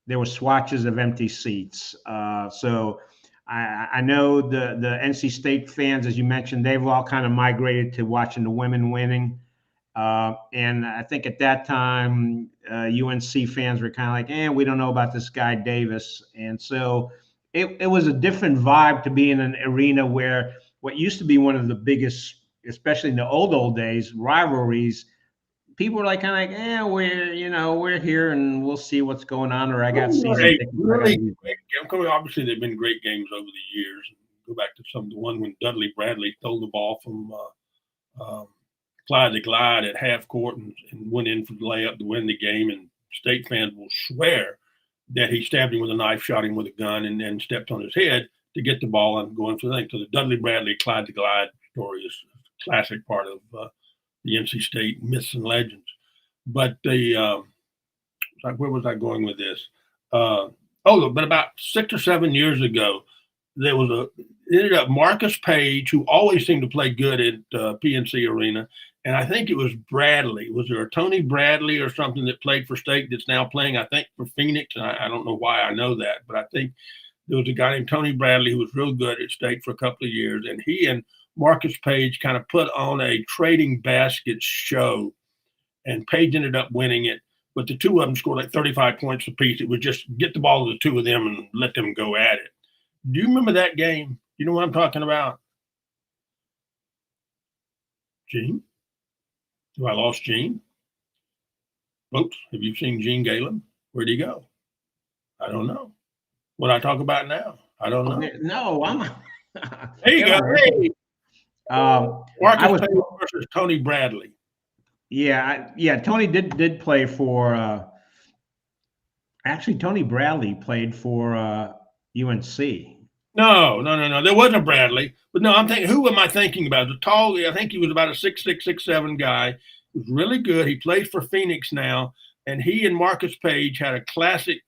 there were swatches of empty seats. So I know the NC State fans, as you mentioned, they've all kind of migrated to watching the women winning. And I think at that time, UNC fans were kind of like, we don't know about this guy Davis. And so it was a different vibe to be in an arena where what used to be one of the biggest, especially in the old days, rivalries, people were like kind of like, we're here and we'll see what's going on. Or I got season tickets. Obviously, they've been great games over the years. Go back to the one when Dudley Bradley stole the ball from Clyde the Glide at half court and went in for the layup to win the game. And State fans will swear that he stabbed him with a knife, shot him with a gun, and then stepped on his head to get the ball and going for the thing. So the Dudley Bradley Clyde the Glide story is a classic part of the NC State myths and legends. But where was I going with this? But about 6 or 7 years ago, there was ended up Marcus Page, who always seemed to play good at PNC Arena. And I think it was Bradley. Was there a Tony Bradley or something that played for State that's now playing, I think, for Phoenix? And I don't know why I know that, but I think there was a guy named Tony Bradley who was real good at State for a couple of years. And he and Marcus Page kind of put on a trading baskets show, and Page ended up winning it. But the two of them scored like 35 points apiece. It was just get the ball to the two of them and let them go at it. Do you remember that game? You know what I'm talking about? Gene? Do I lost Gene? Folks, have you seen Gene Galen? Where'd he go? I don't know. What I talk about now? I don't know. No, I'm. There you go. Hey. Marcus Page versus Tony Bradley. Yeah. Tony did play for. Actually, Tony Bradley played for UNC. No. There wasn't a Bradley, but no, I'm thinking. Who am I thinking about? The tall. I think he was about a 6'6", 6'7" guy. He was really good. He plays for Phoenix now, and he and Marcus Page had a classic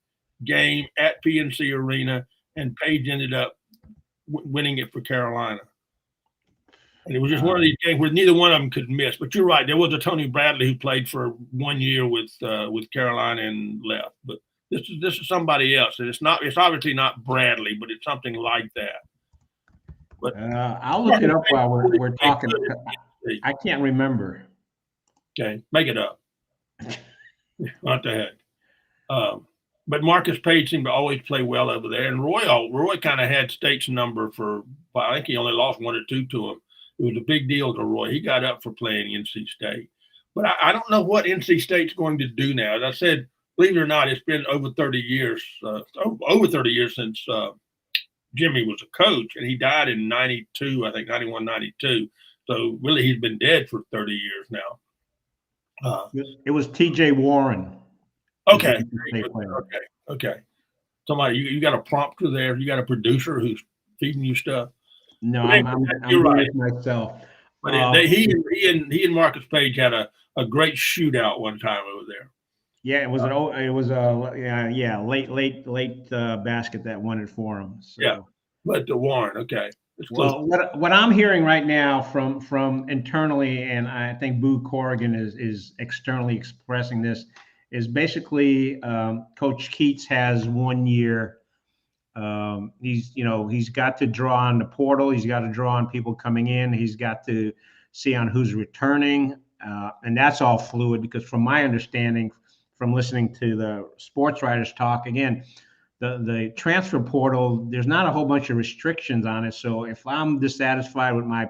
game at PNC Arena, and Page ended up winning it for Carolina. And it was just one of these games where neither one of them could miss. But you're right. There was a Tony Bradley who played for 1 year with Carolina and left. But this is somebody else. And it's obviously not Bradley, but it's something like that. But I'll look it up while we're talking. I can't remember. Okay, make it up. What the heck? But Marcus Page seemed to always play well over there. And Roy kind of had State's number for, I think he only lost 1 or 2 to him. It was a big deal to Roy. He got up for playing NC State. But I don't know what NC State's going to do now. As I said, believe it or not, it's been over 30 years, since Jimmy was a coach, and he died in 92, I think, 91, 92. So really he's been dead for 30 years now. It was T.J. Warren. Okay. Somebody, you got a prompter there. You got a producer who's feeding you stuff. No, I'm doing it myself. But he and Marcus Page had a great shootout one time over there. Yeah, it was late basket that won it for him. So. Yeah, but the Warren, okay. Well, what I'm hearing right now from internally, and I think Boo Corrigan is externally expressing this, is basically Coach Keats has 1 year. He's got to draw on the portal. He's got to draw on people coming in. He's got to see on who's returning. And that's all fluid because from my understanding, from listening to the sports writers talk, again, the transfer portal, there's not a whole bunch of restrictions on it. So if I'm dissatisfied with my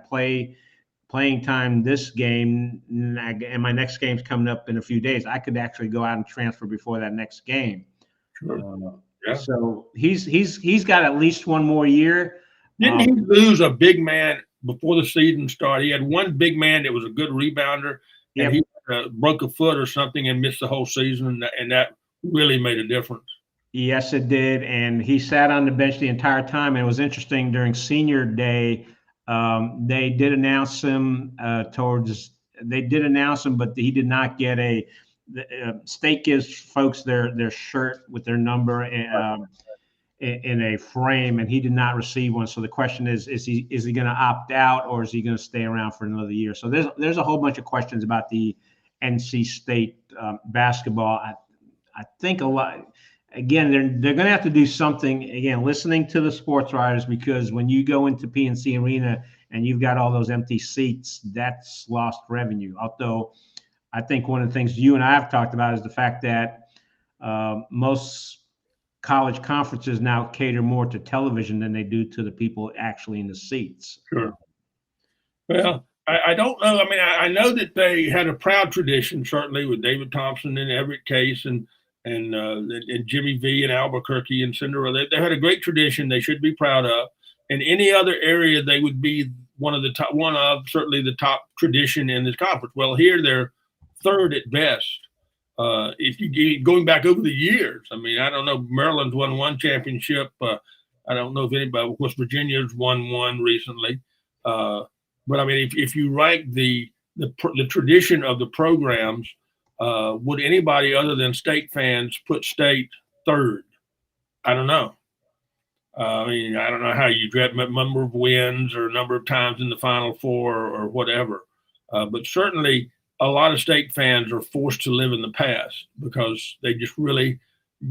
playing time this game and my next game's coming up in a few days, I could actually go out and transfer before that next game. Sure. Yeah. So he's got at least 1 more year. Didn't he lose a big man before the season started? He had one big man that was a good rebounder, and he broke a foot or something and missed the whole season, and that really made a difference. Yes, it did, and he sat on the bench the entire time. And it was interesting during senior day. They did announce him but he did not get State gives folks their shirt with their number in a frame, and he did not receive one. So the question is he going to opt out or is he going to stay around for another year? So there's a whole bunch of questions about the NC State basketball. I think a lot. Again, they're going to have to do something. Again, listening to the sports writers, because when you go into PNC Arena and you've got all those empty seats, that's lost revenue. Although I think one of the things you and I have talked about is the fact that most college conferences now cater more to television than they do to the people actually in the seats. Sure. Well, I don't know. I mean, I know that they had a proud tradition, certainly, with David Thompson and Everett Case and Jimmy V and Albuquerque and Cinderella. They had a great tradition they should be proud of. In any other area, they would be certainly the top tradition in this conference. Well, here they're third at best. If you going back over the years, I mean, I don't know. Maryland's won 1 championship. I don't know if anybody. Of course, Virginia's won 1 recently. But I mean, if you rank the tradition of the programs, would anybody other than State fans put State third? I don't know. I mean, I don't know how you draft number of wins or number of times in the Final Four or whatever. But certainly a lot of State fans are forced to live in the past because they just really,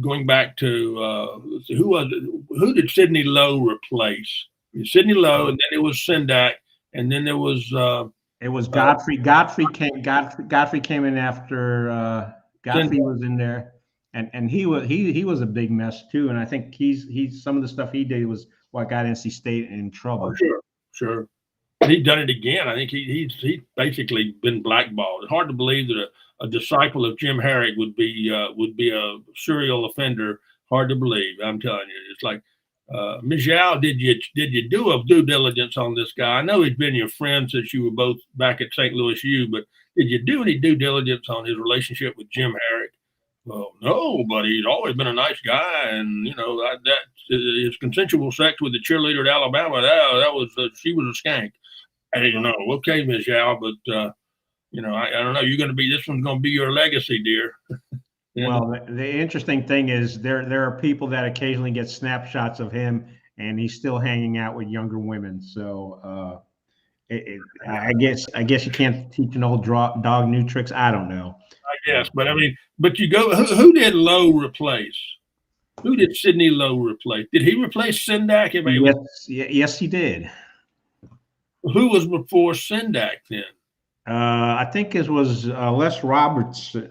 going back to who did Sidney Lowe replace? Sidney Lowe, and then it was Sendak, and then there was it was Godfrey. Godfrey came in after Godfrey was in there. And he was a big mess too, and I think he's some of the stuff he did was what got NC State in trouble. Oh, sure. And he's done it again. I think he's basically been blackballed. It's hard to believe that a disciple of Jim Herrick would be a serial offender. Hard to believe. I'm telling you, it's like, Ms. Yao, did you do a due diligence on this guy? I know he's been your friend since you were both back at St. Louis U, but did you do any due diligence on his relationship with Jim Herrick? Well, no, but he's always been a nice guy, and that his consensual sex with the cheerleader at Alabama, she was a skank. I didn't know. Okay, Ms. Yao, but I don't know. This one's going to be your legacy, dear. Well, the interesting thing is there are people that occasionally get snapshots of him, and he's still hanging out with younger women. So I guess you can't teach an old dog new tricks. I don't know. I guess, but I mean, but you go. Who did Lowe replace? Who did Sidney Lowe replace? Did he replace Sendak? Yes, he did. Who was before Sendak then? I think it was Les Robertson.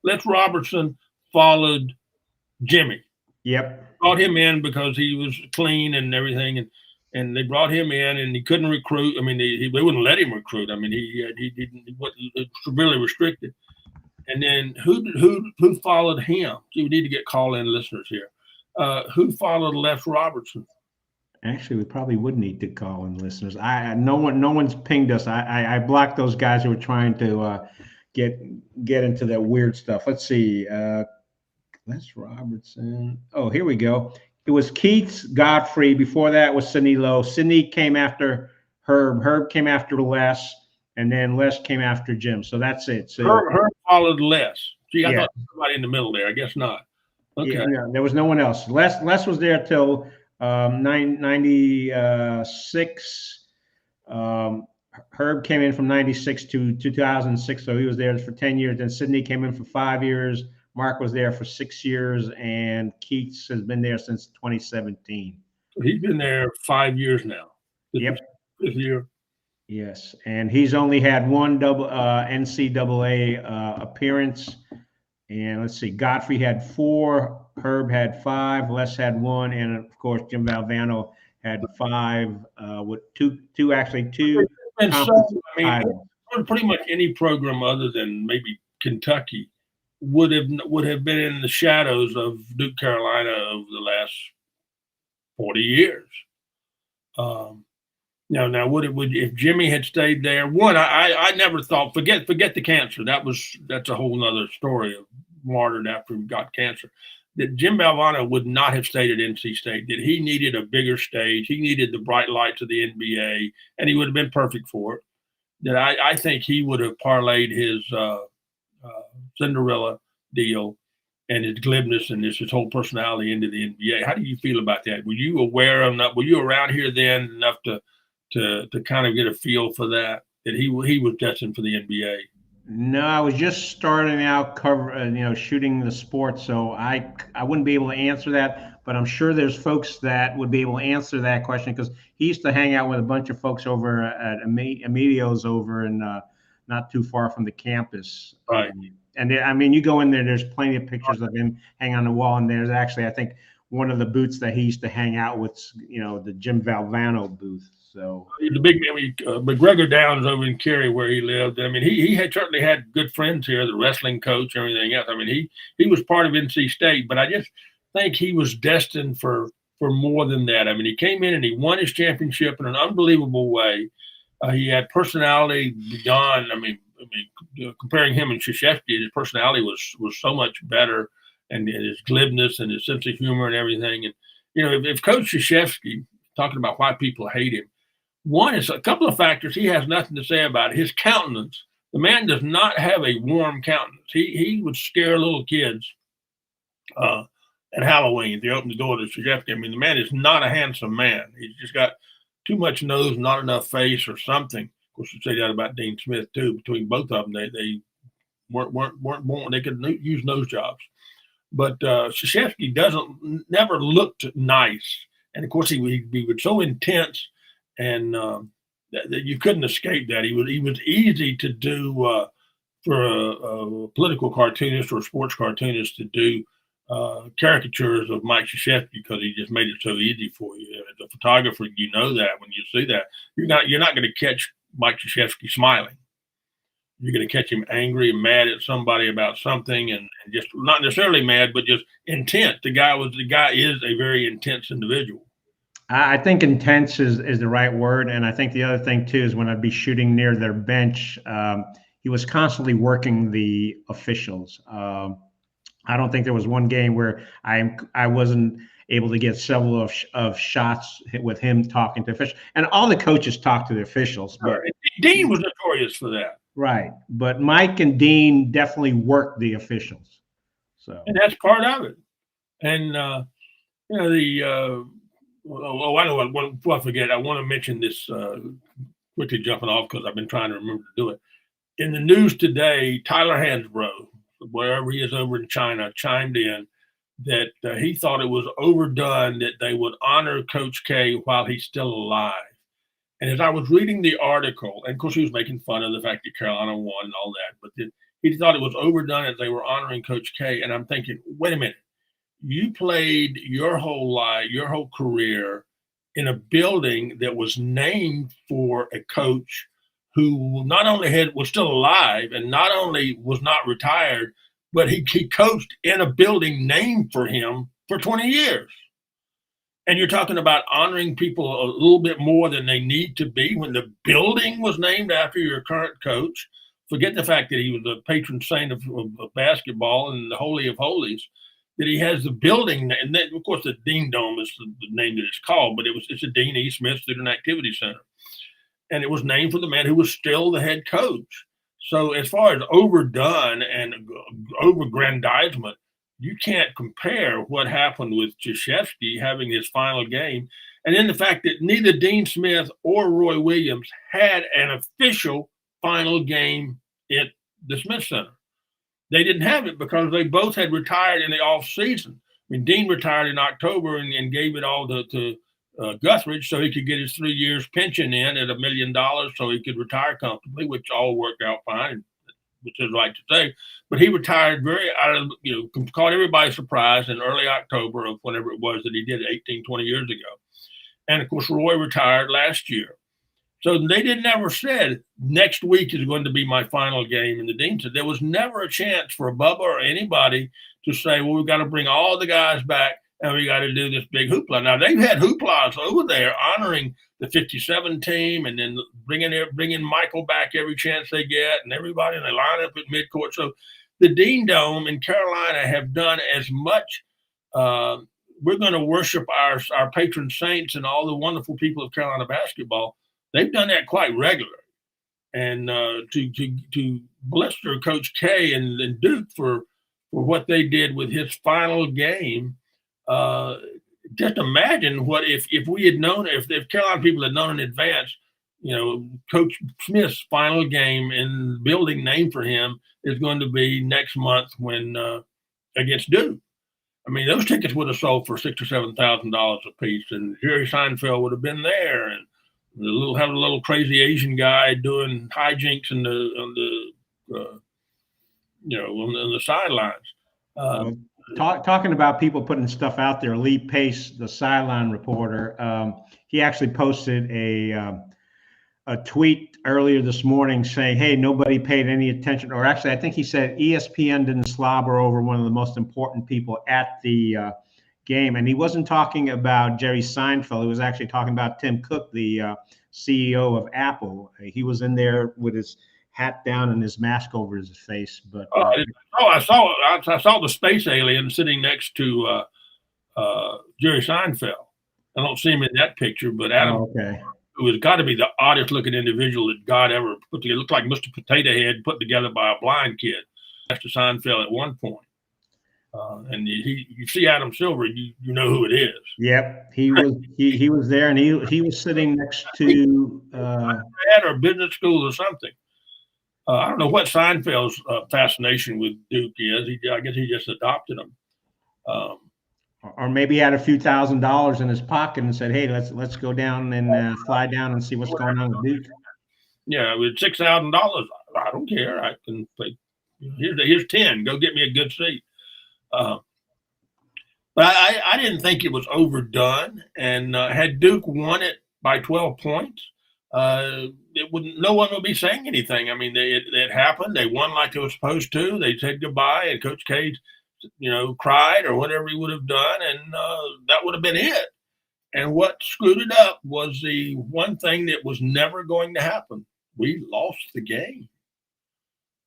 Les Robertson followed Jimmy. Yep. Brought him in because he was clean and everything, and they brought him in, and he couldn't recruit. I mean, they wouldn't let him recruit. I mean, he wasn't severely restricted. And then who followed him? We need to get call-in listeners here. Who followed Les Robertson? Actually, we probably would need to call in listeners. No one's pinged us. I blocked those guys who were trying to get into that weird stuff. Let's see. Les Robertson. Oh, here we go. It was Keith Godfrey. Before that was Sidney Lowe. Sidney came after Herb. Herb came after Les, and then Les came after Jim. So that's it. So Herb followed Les. See, I thought somebody in the middle there. I guess not. Okay. Yeah, there was no one else. Les was there till 96. Herb came in from 96 to 2006, so he was there for 10 years. Then Sidney came in for 5 years. Mark was there for 6 years, and Keats has been there since 2017. So he's been there 5 years now. Yep. This year. Yes, and he's only had one NCAA appearance. And let's see, Godfrey had 4, Herb had 5, Les had 1, and of course Jim Valvano had 5 with two. And so, I mean, pretty much any program other than maybe Kentucky would have been in the shadows of Duke Carolina over the last 40 years. Now, would if Jimmy had stayed there? One, I never thought. Forget the cancer. That's a whole other story of martyred after he got cancer. That Jim Valvano would not have stayed at NC State. That he needed a bigger stage. He needed the bright lights of the NBA, and he would have been perfect for it. That I think he would have parlayed his Cinderella deal and his glibness and his whole personality into the NBA. How do you feel about that? Were you aware of that? Were you around here then enough to kind of get a feel for that he was destined for the NBA? No, I was just starting out shooting the sport, so I wouldn't be able to answer that. But I'm sure there's folks that would be able to answer that question because he used to hang out with a bunch of folks over at Emilio's over in not too far from the campus. Right. And I mean, you go in there, there's plenty of pictures of him hanging on the wall, and there's actually, I think, one of the booths that he used to hang out with, the Jim Valvano booth. So the big McGregor Downs over in Cary where he lived. I mean, he had certainly had good friends here, the wrestling coach, and everything else. I mean, he was part of NC State, but I just think he was destined for more than that. I mean, he came in and he won his championship in an unbelievable way. He had personality beyond. I mean, comparing him and Krzyzewski, his personality was so much better, and his glibness and his sense of humor and everything. And if Coach Krzyzewski, talking about why people hate him, one is a couple of factors he has nothing to say about it. His countenance. The man does not have a warm countenance. He would scare little kids at Halloween if they opened the door to Krzyzewski. I mean, the man is not a handsome man. He's just got too much nose, not enough face, or something. Of course, you say that about Dean Smith too. Between both of them, they weren't born. They could use nose jobs, but Krzyzewski never looked nice, and of course he was so intense, and that you couldn't escape that. He was easy to do for a political cartoonist or a sports cartoonist to do caricatures of Mike Krzyzewski because he just made it so easy for you. As a photographer, you know that when you see that, you're not going to catch Mike Krzyzewski smiling. You're going to catch him angry and mad at somebody about something, and just not necessarily mad, but just intent. The guy is a very intense individual. I think intense is the right word, and I think the other thing too is when I'd be shooting near their bench, he was constantly working the officials. I don't think there was one game where I wasn't able to get several of shots with him talking to officials. And all the coaches talk to the officials. But Dean was notorious for that. Right. But Mike and Dean definitely worked the officials. So, and that's part of it. And I know. Before I forget, I want to mention this quickly, jumping off because I've been trying to remember to do it. In the news today, Tyler Hansbrough, wherever he is over in China, chimed in that he thought it was overdone that they would honor Coach K while he's still alive. And as I was reading the article, and of course he was making fun of the fact that Carolina won and all that, but he thought it was overdone as they were honoring Coach K. And I'm thinking, wait a minute, you played your whole life, your whole career in a building that was named for a coach who not only was still alive and not only was not retired, but he coached in a building named for him for 20 years. And you're talking about honoring people a little bit more than they need to be when the building was named after your current coach. Forget the fact that he was the patron saint of basketball and the Holy of Holies, that he has the building. And then, of course, the Dean Dome is the name that it's called, but it's a Dean E. Smith Student Activity Center. And it was named for the man who was still the head coach. So as far as overdone and over-grandizement, you can't compare what happened with Krzyzewski having his final game. And then the fact that neither Dean Smith or Roy Williams had an official final game at the Smith Center. They didn't have it because they both had retired in the off season. I mean, Dean retired in October and gave it all to Guthridge so he could get his 3 years pension in at $1 million so he could retire comfortably, which all worked out fine, which is right to say. But he retired caught everybody surprised in early October of whenever it was that he did 18, 20 years ago. And of course, Roy retired last year. So they never said next week is going to be my final game in the Dean said. There was never a chance for Bubba or anybody to say, well, we've got to bring all the guys back and we got to do this big hoopla. Now, they've had hooplas over there honoring the 57 team and then bringing Michael back every chance they get and everybody, and they line up at midcourt. So the Dean Dome in Carolina have done as much. We're going to worship our patron saints and all the wonderful people of Carolina basketball. They've done that quite regularly. And to bless their Coach K and Duke for what they did with his final game. Just imagine what if we had known, if Carolina people had known in advance, Coach Smith's final game in the building named for him is going to be next month when against Duke. I mean, those tickets would have sold for $6,000 or $7,000 a piece, and Jerry Seinfeld would have been there, and have a little crazy Asian guy doing hijinks on the sidelines. Talking about people putting stuff out there, Lee Pace, the sideline reporter, he actually posted a tweet earlier this morning saying, hey, nobody paid any attention. Or actually, I think he said ESPN didn't slobber over one of the most important people at the game. And he wasn't talking about Jerry Seinfeld. He was actually talking about Tim Cook, the CEO of Apple. He was in there with his hat down and his mask over his face. But I saw the space alien sitting next to Jerry Seinfeld. I don't see him in that picture, but Adam, who has got to be the oddest looking individual that God ever put together. Looked like Mr. Potato Head put together by a blind kid. That's to Seinfeld at one point. And you see Adam Silver, you know who it is. Yep, he was there, and he was sitting next to or business school or something. I don't know what Seinfeld's fascination with Duke is. I guess he just adopted him. Or maybe he had a few $1,000s in his pocket and said, "Hey, let's go down and fly down and see what's going on with Duke." Yeah, with $6,000, I don't care. I can pay. Here's 10. Go get me a good seat. But I didn't think it was overdone. And had Duke won it by 12 points, no one would be saying anything. I mean, it happened. They won like they were supposed to. They said goodbye, and Coach K, cried or whatever he would have done, and that would have been it. And what screwed it up was the one thing that was never going to happen. We lost the game.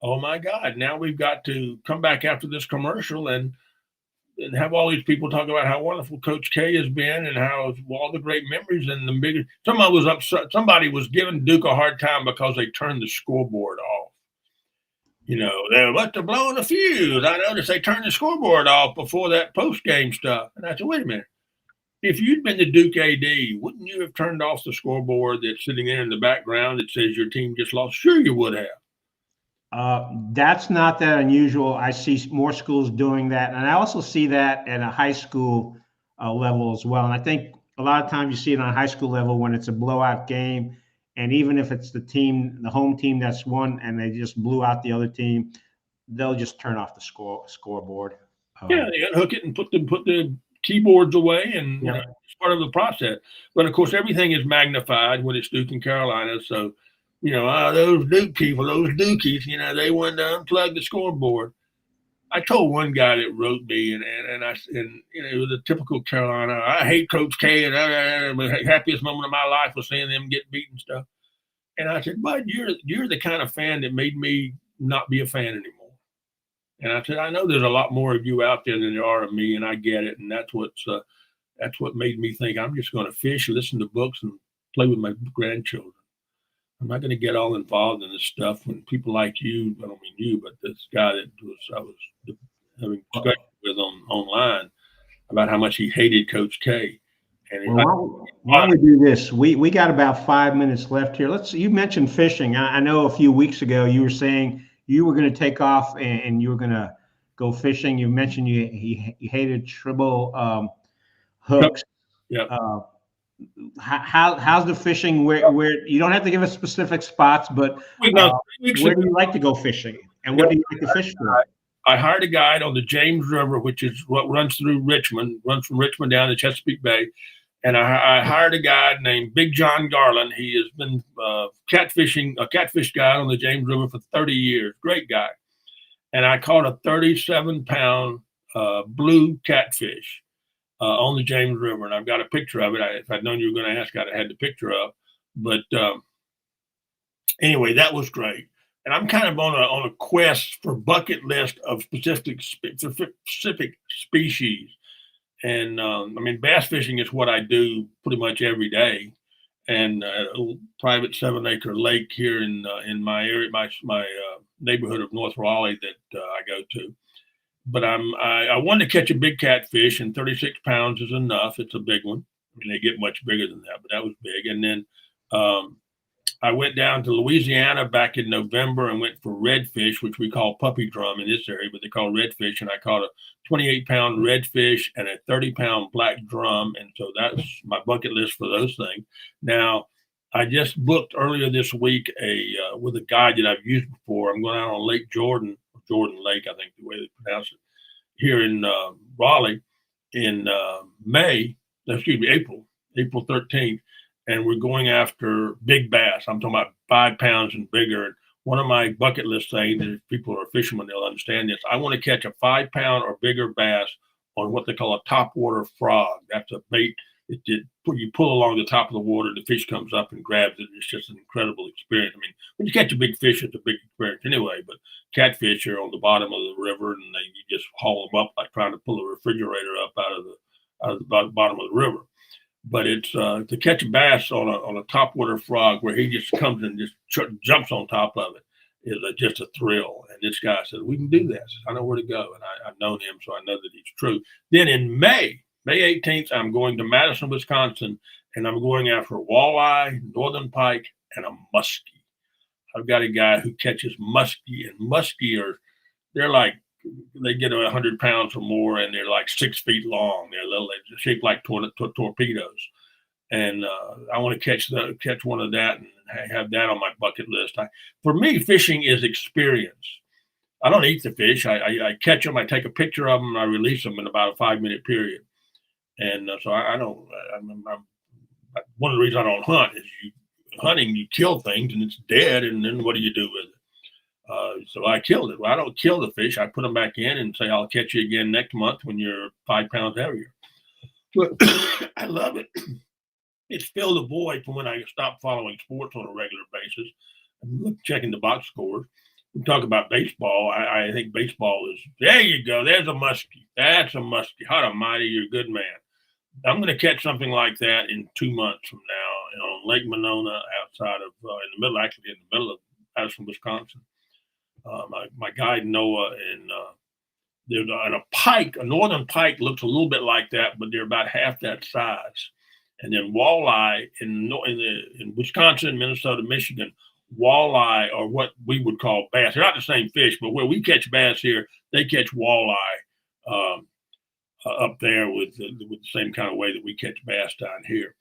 Oh my God! Now we've got to come back after this commercial and have all these people talk about how wonderful Coach K has been and how all the great memories and somebody was upset. Somebody was giving Duke a hard time because they turned the scoreboard off. They're blowing the fuse. I noticed they turned the scoreboard off before that post-game stuff. And I said, wait a minute. If you'd been the Duke AD, wouldn't you have turned off the scoreboard that's sitting there in the background that says your team just lost? Sure, you would have. That's not that unusual. I see more schools doing that. And I also see that at a high school level as well. And I think a lot of times you see it on a high school level when it's a blowout game. And even if it's the home team that's won and they just blew out the other team, they'll just turn off the scoreboard. Yeah, they unhook it and put the keyboards away, and it's part of the process. But of course, everything is magnified when it's Duke and Carolina. So, those Duke people, those Dukies, they wanted to unplug the scoreboard. I told one guy that wrote me, and it was a typical Carolina. I hate Coach K, and the happiest moment of my life was seeing them get beat and stuff. And I said, Bud, you're the kind of fan that made me not be a fan anymore. And I said, I know there's a lot more of you out there than there are of me, and I get it. And that's what made me think I'm just going to fish, listen to books, and play with my grandchildren. I'm not going to get all involved in this stuff when people like you, I don't mean you, but this guy that I was having discussion with online about how much he hated Coach K. And why don't we do this? We got about 5 minutes left here. You mentioned fishing. I know a few weeks ago you were saying you were going to take off and you were going to go fishing. You mentioned you hated tribble hooks. Yep. How's the fishing? Where you don't have to give us specific spots, but where do you like to go fishing, and what do you like to fish for? I hired a guide on the James River, which is what runs through Richmond, runs from Richmond down to Chesapeake Bay. And I hired a guide named Big John Garland. He has been a catfish guide on the James River for 30 years. Great guy. And I caught a 37-pound blue catfish on the James River. And I've got a picture of it. If I'd known you were going to ask, I'd have had the picture up. But anyway, that was great. And I'm kind of on a quest for bucket list of specific species. And bass fishing is what I do pretty much every day. And a private 7-acre lake here in my area, my neighborhood of North Raleigh that I go to. But I wanted to catch a big catfish, and 36 pounds is enough. It's a big one. They get much bigger than that, but that was big. And then I went down to Louisiana back in November and went for redfish, which we call puppy drum in this area, but they call redfish. And I caught a 28-pound redfish and a 30-pound black drum. And so that's my bucket list for those things. Now, I just booked earlier this week with a guide that I've used before. I'm going out on Lake Jordan Lake, I think the way they pronounce it, here in Raleigh in April 13th. And we're going after big bass. I'm talking about 5 pounds and bigger. And one of my bucket list things, if people are fishermen, they'll understand this. I want to catch a 5-pound or bigger bass on what they call a topwater frog. That's a bait that you pull along the top of the water, the fish comes up and grabs it. It's just an incredible experience. I mean, when you catch a big fish, it's a big experience anyway. But catfish are on the bottom of the river, and you just haul them up like trying to pull a refrigerator up out of the bottom of the river. But it's to catch a bass on a topwater frog where he just comes and just jumps on top of it is just a thrill. And this guy said, we can do that. I know where to go. And I've known him, so I know that he's true. Then in May 18th, I'm going to Madison, Wisconsin, and I'm going after walleye, northern pike, and a muskie. I've got a guy who catches muskie, and muskie they get 100 pounds or more, and they're like 6 feet long. They're shaped like torpedoes. And I want to catch one of that and have that on my bucket list. For me, fishing is experience. I don't eat the fish. I catch them, I take a picture of them, and I release them in about a 5-minute period. And so I don't. One of the reasons I don't hunt is hunting, you kill things and it's dead, and then what do you do with it? So I killed it. Well, I don't kill the fish. I put them back in and say, I'll catch you again next month when you're 5 pounds heavier. But I love it. It's filled a void from when I stopped following sports on a regular basis. I'm checking the box scores. We talk about baseball. I think baseball is, there you go. There's a muskie. That's a muskie. Hot almighty, you're a good man. I'm going to catch something like that in 2 months from now on Lake Monona outside of, in the middle of Madison, Wisconsin. my guide Noah, and there's a pike. A northern pike looks a little bit like that, but they're about half that size. And then walleye in Wisconsin, Minnesota, Michigan, walleye are what we would call bass. They're not the same fish, but where we catch bass here, they catch walleye up there with the same kind of way that we catch bass down here.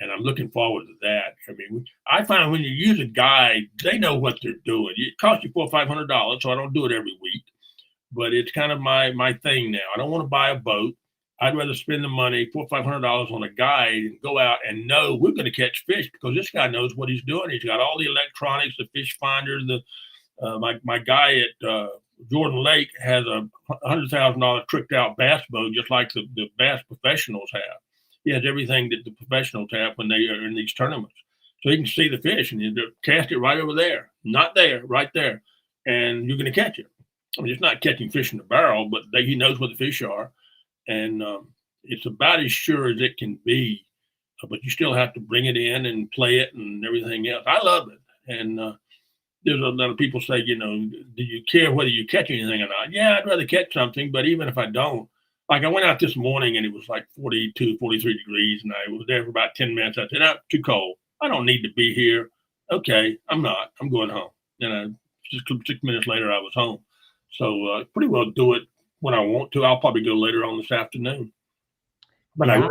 And I'm looking forward to that. I mean, I find when you use a guide, they know what they're doing. It costs you $400 or $500, so I don't do it every week. But it's kind of my thing now. I don't want to buy a boat. I'd rather spend the money, $400 or $500 on a guide, and go out and know we're going to catch fish because this guy knows what he's doing. He's got all the electronics, the fish finder. My guy at Jordan Lake has a $100,000 tricked out bass boat, just like the bass professionals have. He has everything that the professionals have when they are in these tournaments. So he can see the fish and you cast it right over there, not there, right there, and you're going to catch it. I mean, it's not catching fish in the barrel, but he knows where the fish are, and it's about as sure as it can be. But you still have to bring it in and play it and everything else. I love it, and there's a lot of people say, do you care whether you catch anything or not? Yeah, I'd rather catch something, but even if I don't, like I went out this morning and it was like 42, 43 degrees, and I was there for about 10 minutes. I said, "No, too cold. I don't need to be here." Okay, I'm not. I'm going home. And just 6 minutes later, I was home. So pretty well do it when I want to. I'll probably go later on this afternoon. But yeah,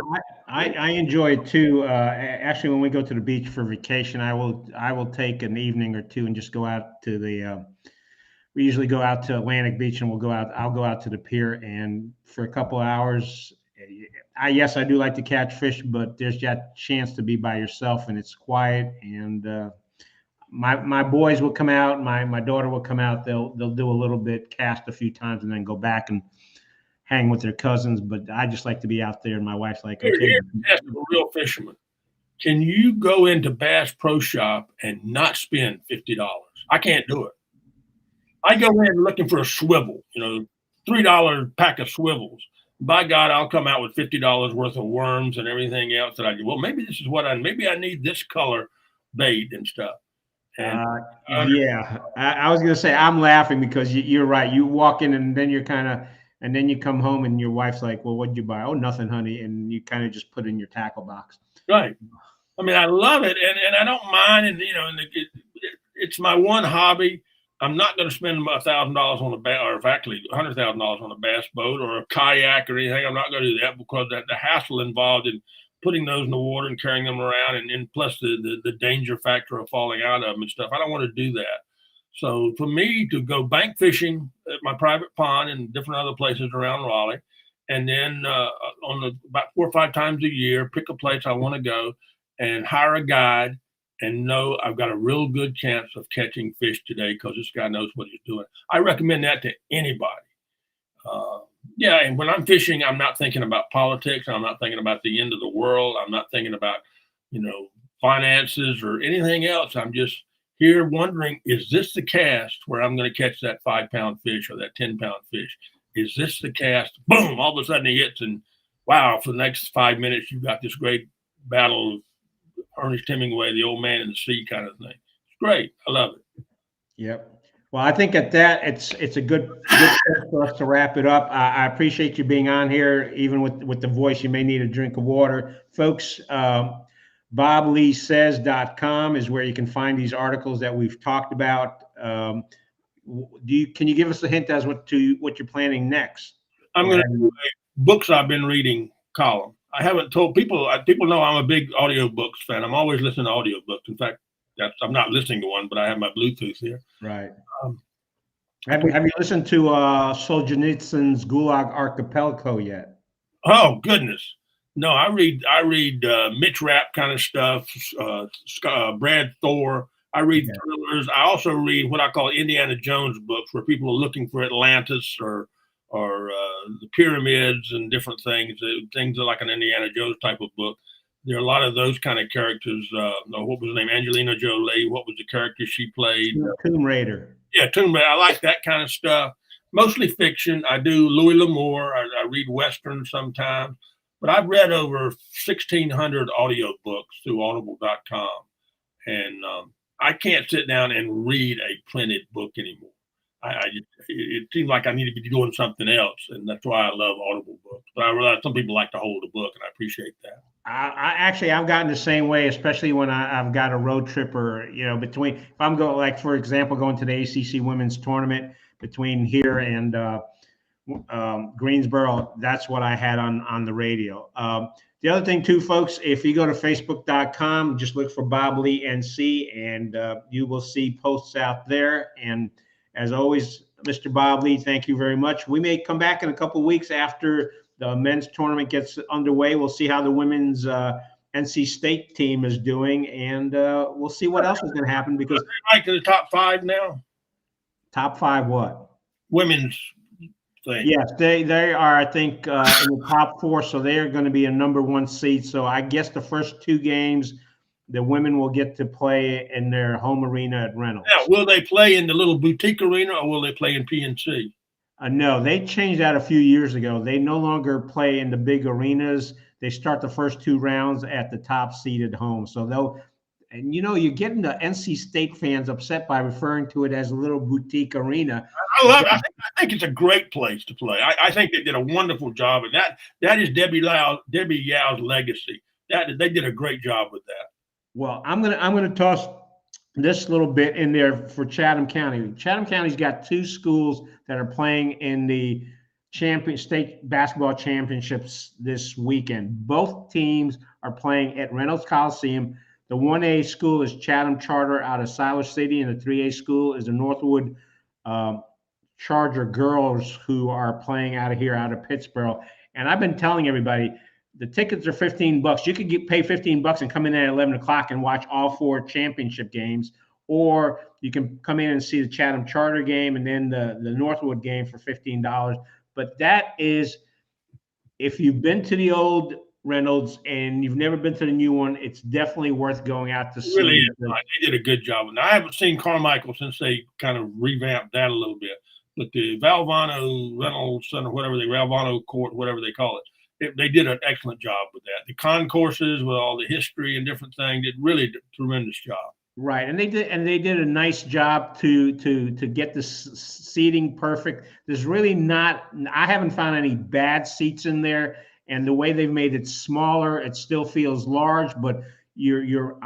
I enjoy it too. Actually, when we go to the beach for vacation, I will take an evening or two and just go out to the. We usually go out to Atlantic Beach, and I'll go out to the pier, and for a couple of hours. Yes, I do like to catch fish, but there's that chance to be by yourself, and it's quiet. And my boys will come out. My daughter will come out. They'll do a little bit, cast a few times, and then go back and hang with their cousins. But I just like to be out there. And my wife's like, "Okay." Here's a real fisherman. Can you go into Bass Pro Shop and not spend $50? I can't do it. I go in looking for a swivel, $3 pack of swivels. By God, I'll come out with $50 worth of worms and everything else that I do. Well, maybe this is maybe I need this color bait and stuff. And yeah, I was going to say, I'm laughing because you're right. You walk in and then and then you come home and your wife's like, "Well, what'd you buy?" "Oh, nothing, honey." And you kind of just put it in your tackle box. Right. I mean, I love it. And I don't mind. And, it's my one hobby. I'm not going to spend $1,000 on a bass, or actually $100,000 on a bass boat or a kayak or anything. I'm not going to do that because the hassle involved in putting those in the water and carrying them around, and plus the danger factor of falling out of them and stuff. I don't want to do that. So for me to go bank fishing at my private pond and different other places around Raleigh, and then about 4 or 5 times a year, pick a place I want to go and hire a guide and know I've got a real good chance of catching fish today because this guy knows what he's doing. I recommend that to anybody. And when I'm fishing, I'm not thinking about politics. I'm not thinking about the end of the world. I'm not thinking about, finances or anything else. I'm just here wondering, is this the cast where I'm going to catch that 5-pound fish or that 10-pound fish? Is this the cast? Boom, all of a sudden he hits, and wow, for the next 5 minutes, you've got this great battle of Ernest Hemingway, the old man in the sea kind of thing. It's great. I love it. Yep. Well, I think at that, it's a good place for us to wrap it up. I appreciate you being on here, even with the voice. You may need a drink of water. Folks, BobLeeSays.com is where you can find these articles that we've talked about. Can you give us a hint as what you're planning next? I'm going to do a books I've been reading column. I haven't told people. People know I'm a big audiobooks fan. I'm always listening to audiobooks. In fact, I'm not listening to one, but I have my Bluetooth here. Right. Have you listened to Solzhenitsyn's Gulag Archipelago yet? Oh goodness, no. I read Mitch Rapp kind of stuff. Brad Thor. I read thrillers. I also read what I call Indiana Jones books, where people are looking for Atlantis or the pyramids and different things. Things are like an Indiana Jones type of book. There are a lot of those kind of characters. What was her name? Angelina Jolie. What was the character she played? Tomb Raider. Yeah, Tomb Raider. I like that kind of stuff. Mostly fiction. I do Louis L'Amour. I read Westerns sometimes. But I've read over 1,600 audiobooks through audible.com. And I can't sit down and read a printed book anymore. it seemed like I needed to be doing something else, and that's why I love Audible books. But I realize some people like to hold a book, and I appreciate that. I've gotten the same way, especially when I've got a road trip or, between, if I'm going, like, for example, going to the ACC women's tournament between here and Greensboro, that's what I had on the radio. The other thing too, folks, if you go to facebook.com, just look for BobLee NC, and you will see posts out there. And as always, Mr. BobLee, thank you very much. We may come back in a couple of weeks after the men's tournament gets underway. We'll see how the women's NC State team is doing, and we'll see what else is going to happen, because right to the top 5 now. Top 5 what? Women's thing. Yes, they are, I think, in the top 4, so they are going to be a number 1 seed. So I guess the first 2 games, the women will get to play in their home arena at Reynolds. Now, will they play in the little boutique arena, or will they play in PNC? No, they changed that a few years ago. They no longer play in the big arenas. They start the first 2 rounds at the top seeded home. So you're getting the NC State fans upset by referring to it as a little boutique arena. I love it. I think it's a great place to play. I think they did a wonderful job, and that is Debbie Yao's legacy. They did a great job with that. Well, I'm gonna toss this little bit in there for Chatham County. Chatham County's got 2 schools that are playing in the state basketball championships this weekend. Both teams are playing at Reynolds Coliseum. The 1A school is Chatham Charter out of Siler City, and the 3A school is the Northwood Charger girls, who are playing out of Pittsburgh. And I've been telling everybody, the tickets are $15. You could pay $15 and come in at 11 o'clock and watch all 4 championship games, or you can come in and see the Chatham Charter game and then the Northwood game for $15. But that is, if you've been to the old Reynolds and you've never been to the new one, it's definitely worth going out to see. Really is. They did a good job. Now, I haven't seen Carmichael since they kind of revamped that a little bit, but the Valvano Reynolds Center, Valvano Court, whatever they call it, they did an excellent job with that. The concourses with all the history and different things, did really a tremendous job. Right, and they did a nice job to get the seating perfect. There's really I haven't found any bad seats in there, and the way they've made it smaller, it still feels large, but you're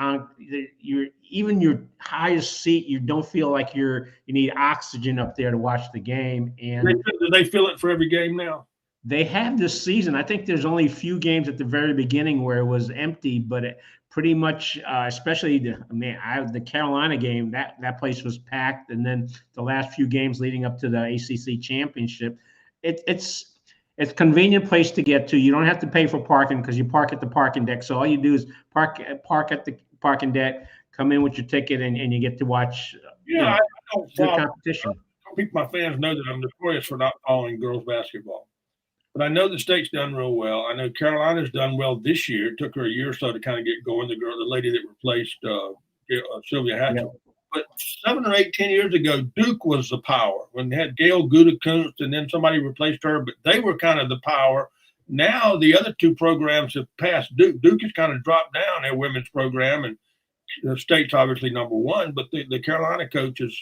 even your highest seat, you don't feel like you need oxygen up there to watch the game. And do they fill it for every game now? They have this season. I think there's only a few games at the very beginning where it was empty, but pretty much, especially the Carolina game, that place was packed. And then the last few games leading up to the ACC championship, it's a convenient place to get to. You don't have to pay for parking because you park at the parking deck. So all you do is park at the parking deck, come in with your ticket, and you get to watch. I don't follow competition. My fans know that I'm notorious for not following girls basketball. But I know the state's done real well. I know Carolina's done well this year. It took her a year or so to kind of get going. The lady that replaced Sylvia Hatchell. Yep. But 7 or 8, 10 years ago, Duke was the power. When they had Gail Gutekunst, and then somebody replaced her, but they were kind of the power. Now the other 2 programs have passed Duke. Duke has kind of dropped down their women's program, and the state's obviously number 1. But the Carolina coach is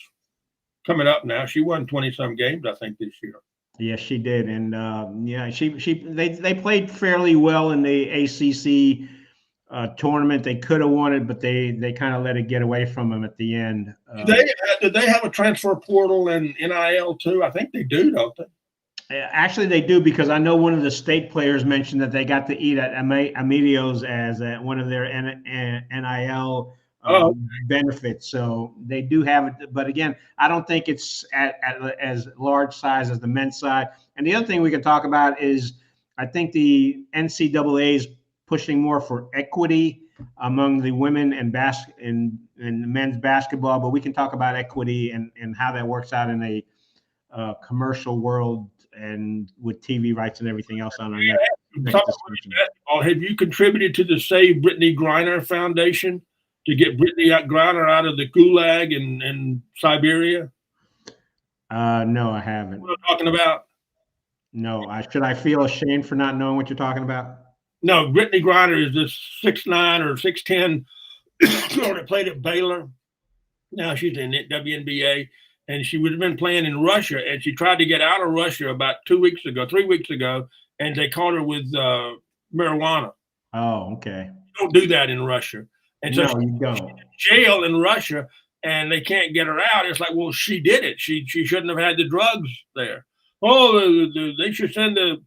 coming up now. She won 20-some games, I think, this year. Yes, she did, and they played fairly well in the ACC tournament. They could have won it, but they kind of let it get away from them at the end. Do they have a transfer portal and NIL too? I think they do, don't they? Actually, they do, because I know one of the state players mentioned that they got to eat at Emilio's as one of their NIL benefits. So they do have it, but again, I don't think it's at as large size as the men's side. And the other thing we can talk about is, I think the NCAA is pushing more for equity among the women and men's basketball, but we can talk about equity and how that works out in a commercial world and with TV rights and everything else on our next Have you contributed to the Save Brittany Griner Foundation to get Brittany Griner out of the gulag in Siberia? No, I haven't. What I'm talking about? No, should I feel ashamed for not knowing what you're talking about? No, Brittany Griner is this 6'9" or 6'10" girl that played at Baylor. Now she's in WNBA, and she would have been playing in Russia, and she tried to get out of Russia about 3 weeks ago, and they caught her with marijuana. Oh, okay. You don't do that in Russia. And so no, you don't. she's in jail in Russia, and they can't get her out. It's like, well, she did it. She shouldn't have had the drugs there. Oh, they should send the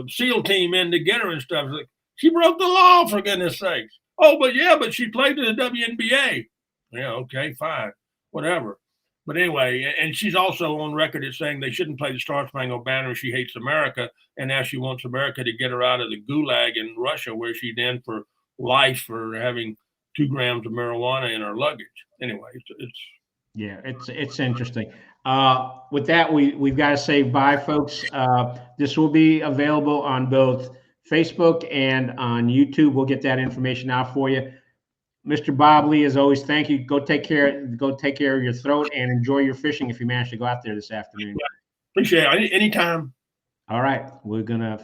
SEAL team in to get her and stuff. Like, she broke the law, for goodness sakes. Oh, but she played in the WNBA. Yeah, okay, fine, whatever. But anyway, and she's also on record as saying they shouldn't play the Star Spangled Banner. She hates America, and now she wants America to get her out of the gulag in Russia, where she's in for life for having 2 grams of marijuana in her luggage. Anyway, it's interesting. With that, we've got to say bye, folks. This will be available on both Facebook and on YouTube. We'll get that information out for you. Mr. BobLee, as always, thank you. Go take care of your throat and enjoy your fishing if you manage to go out there this afternoon. Appreciate it. Anytime. All right. We're going to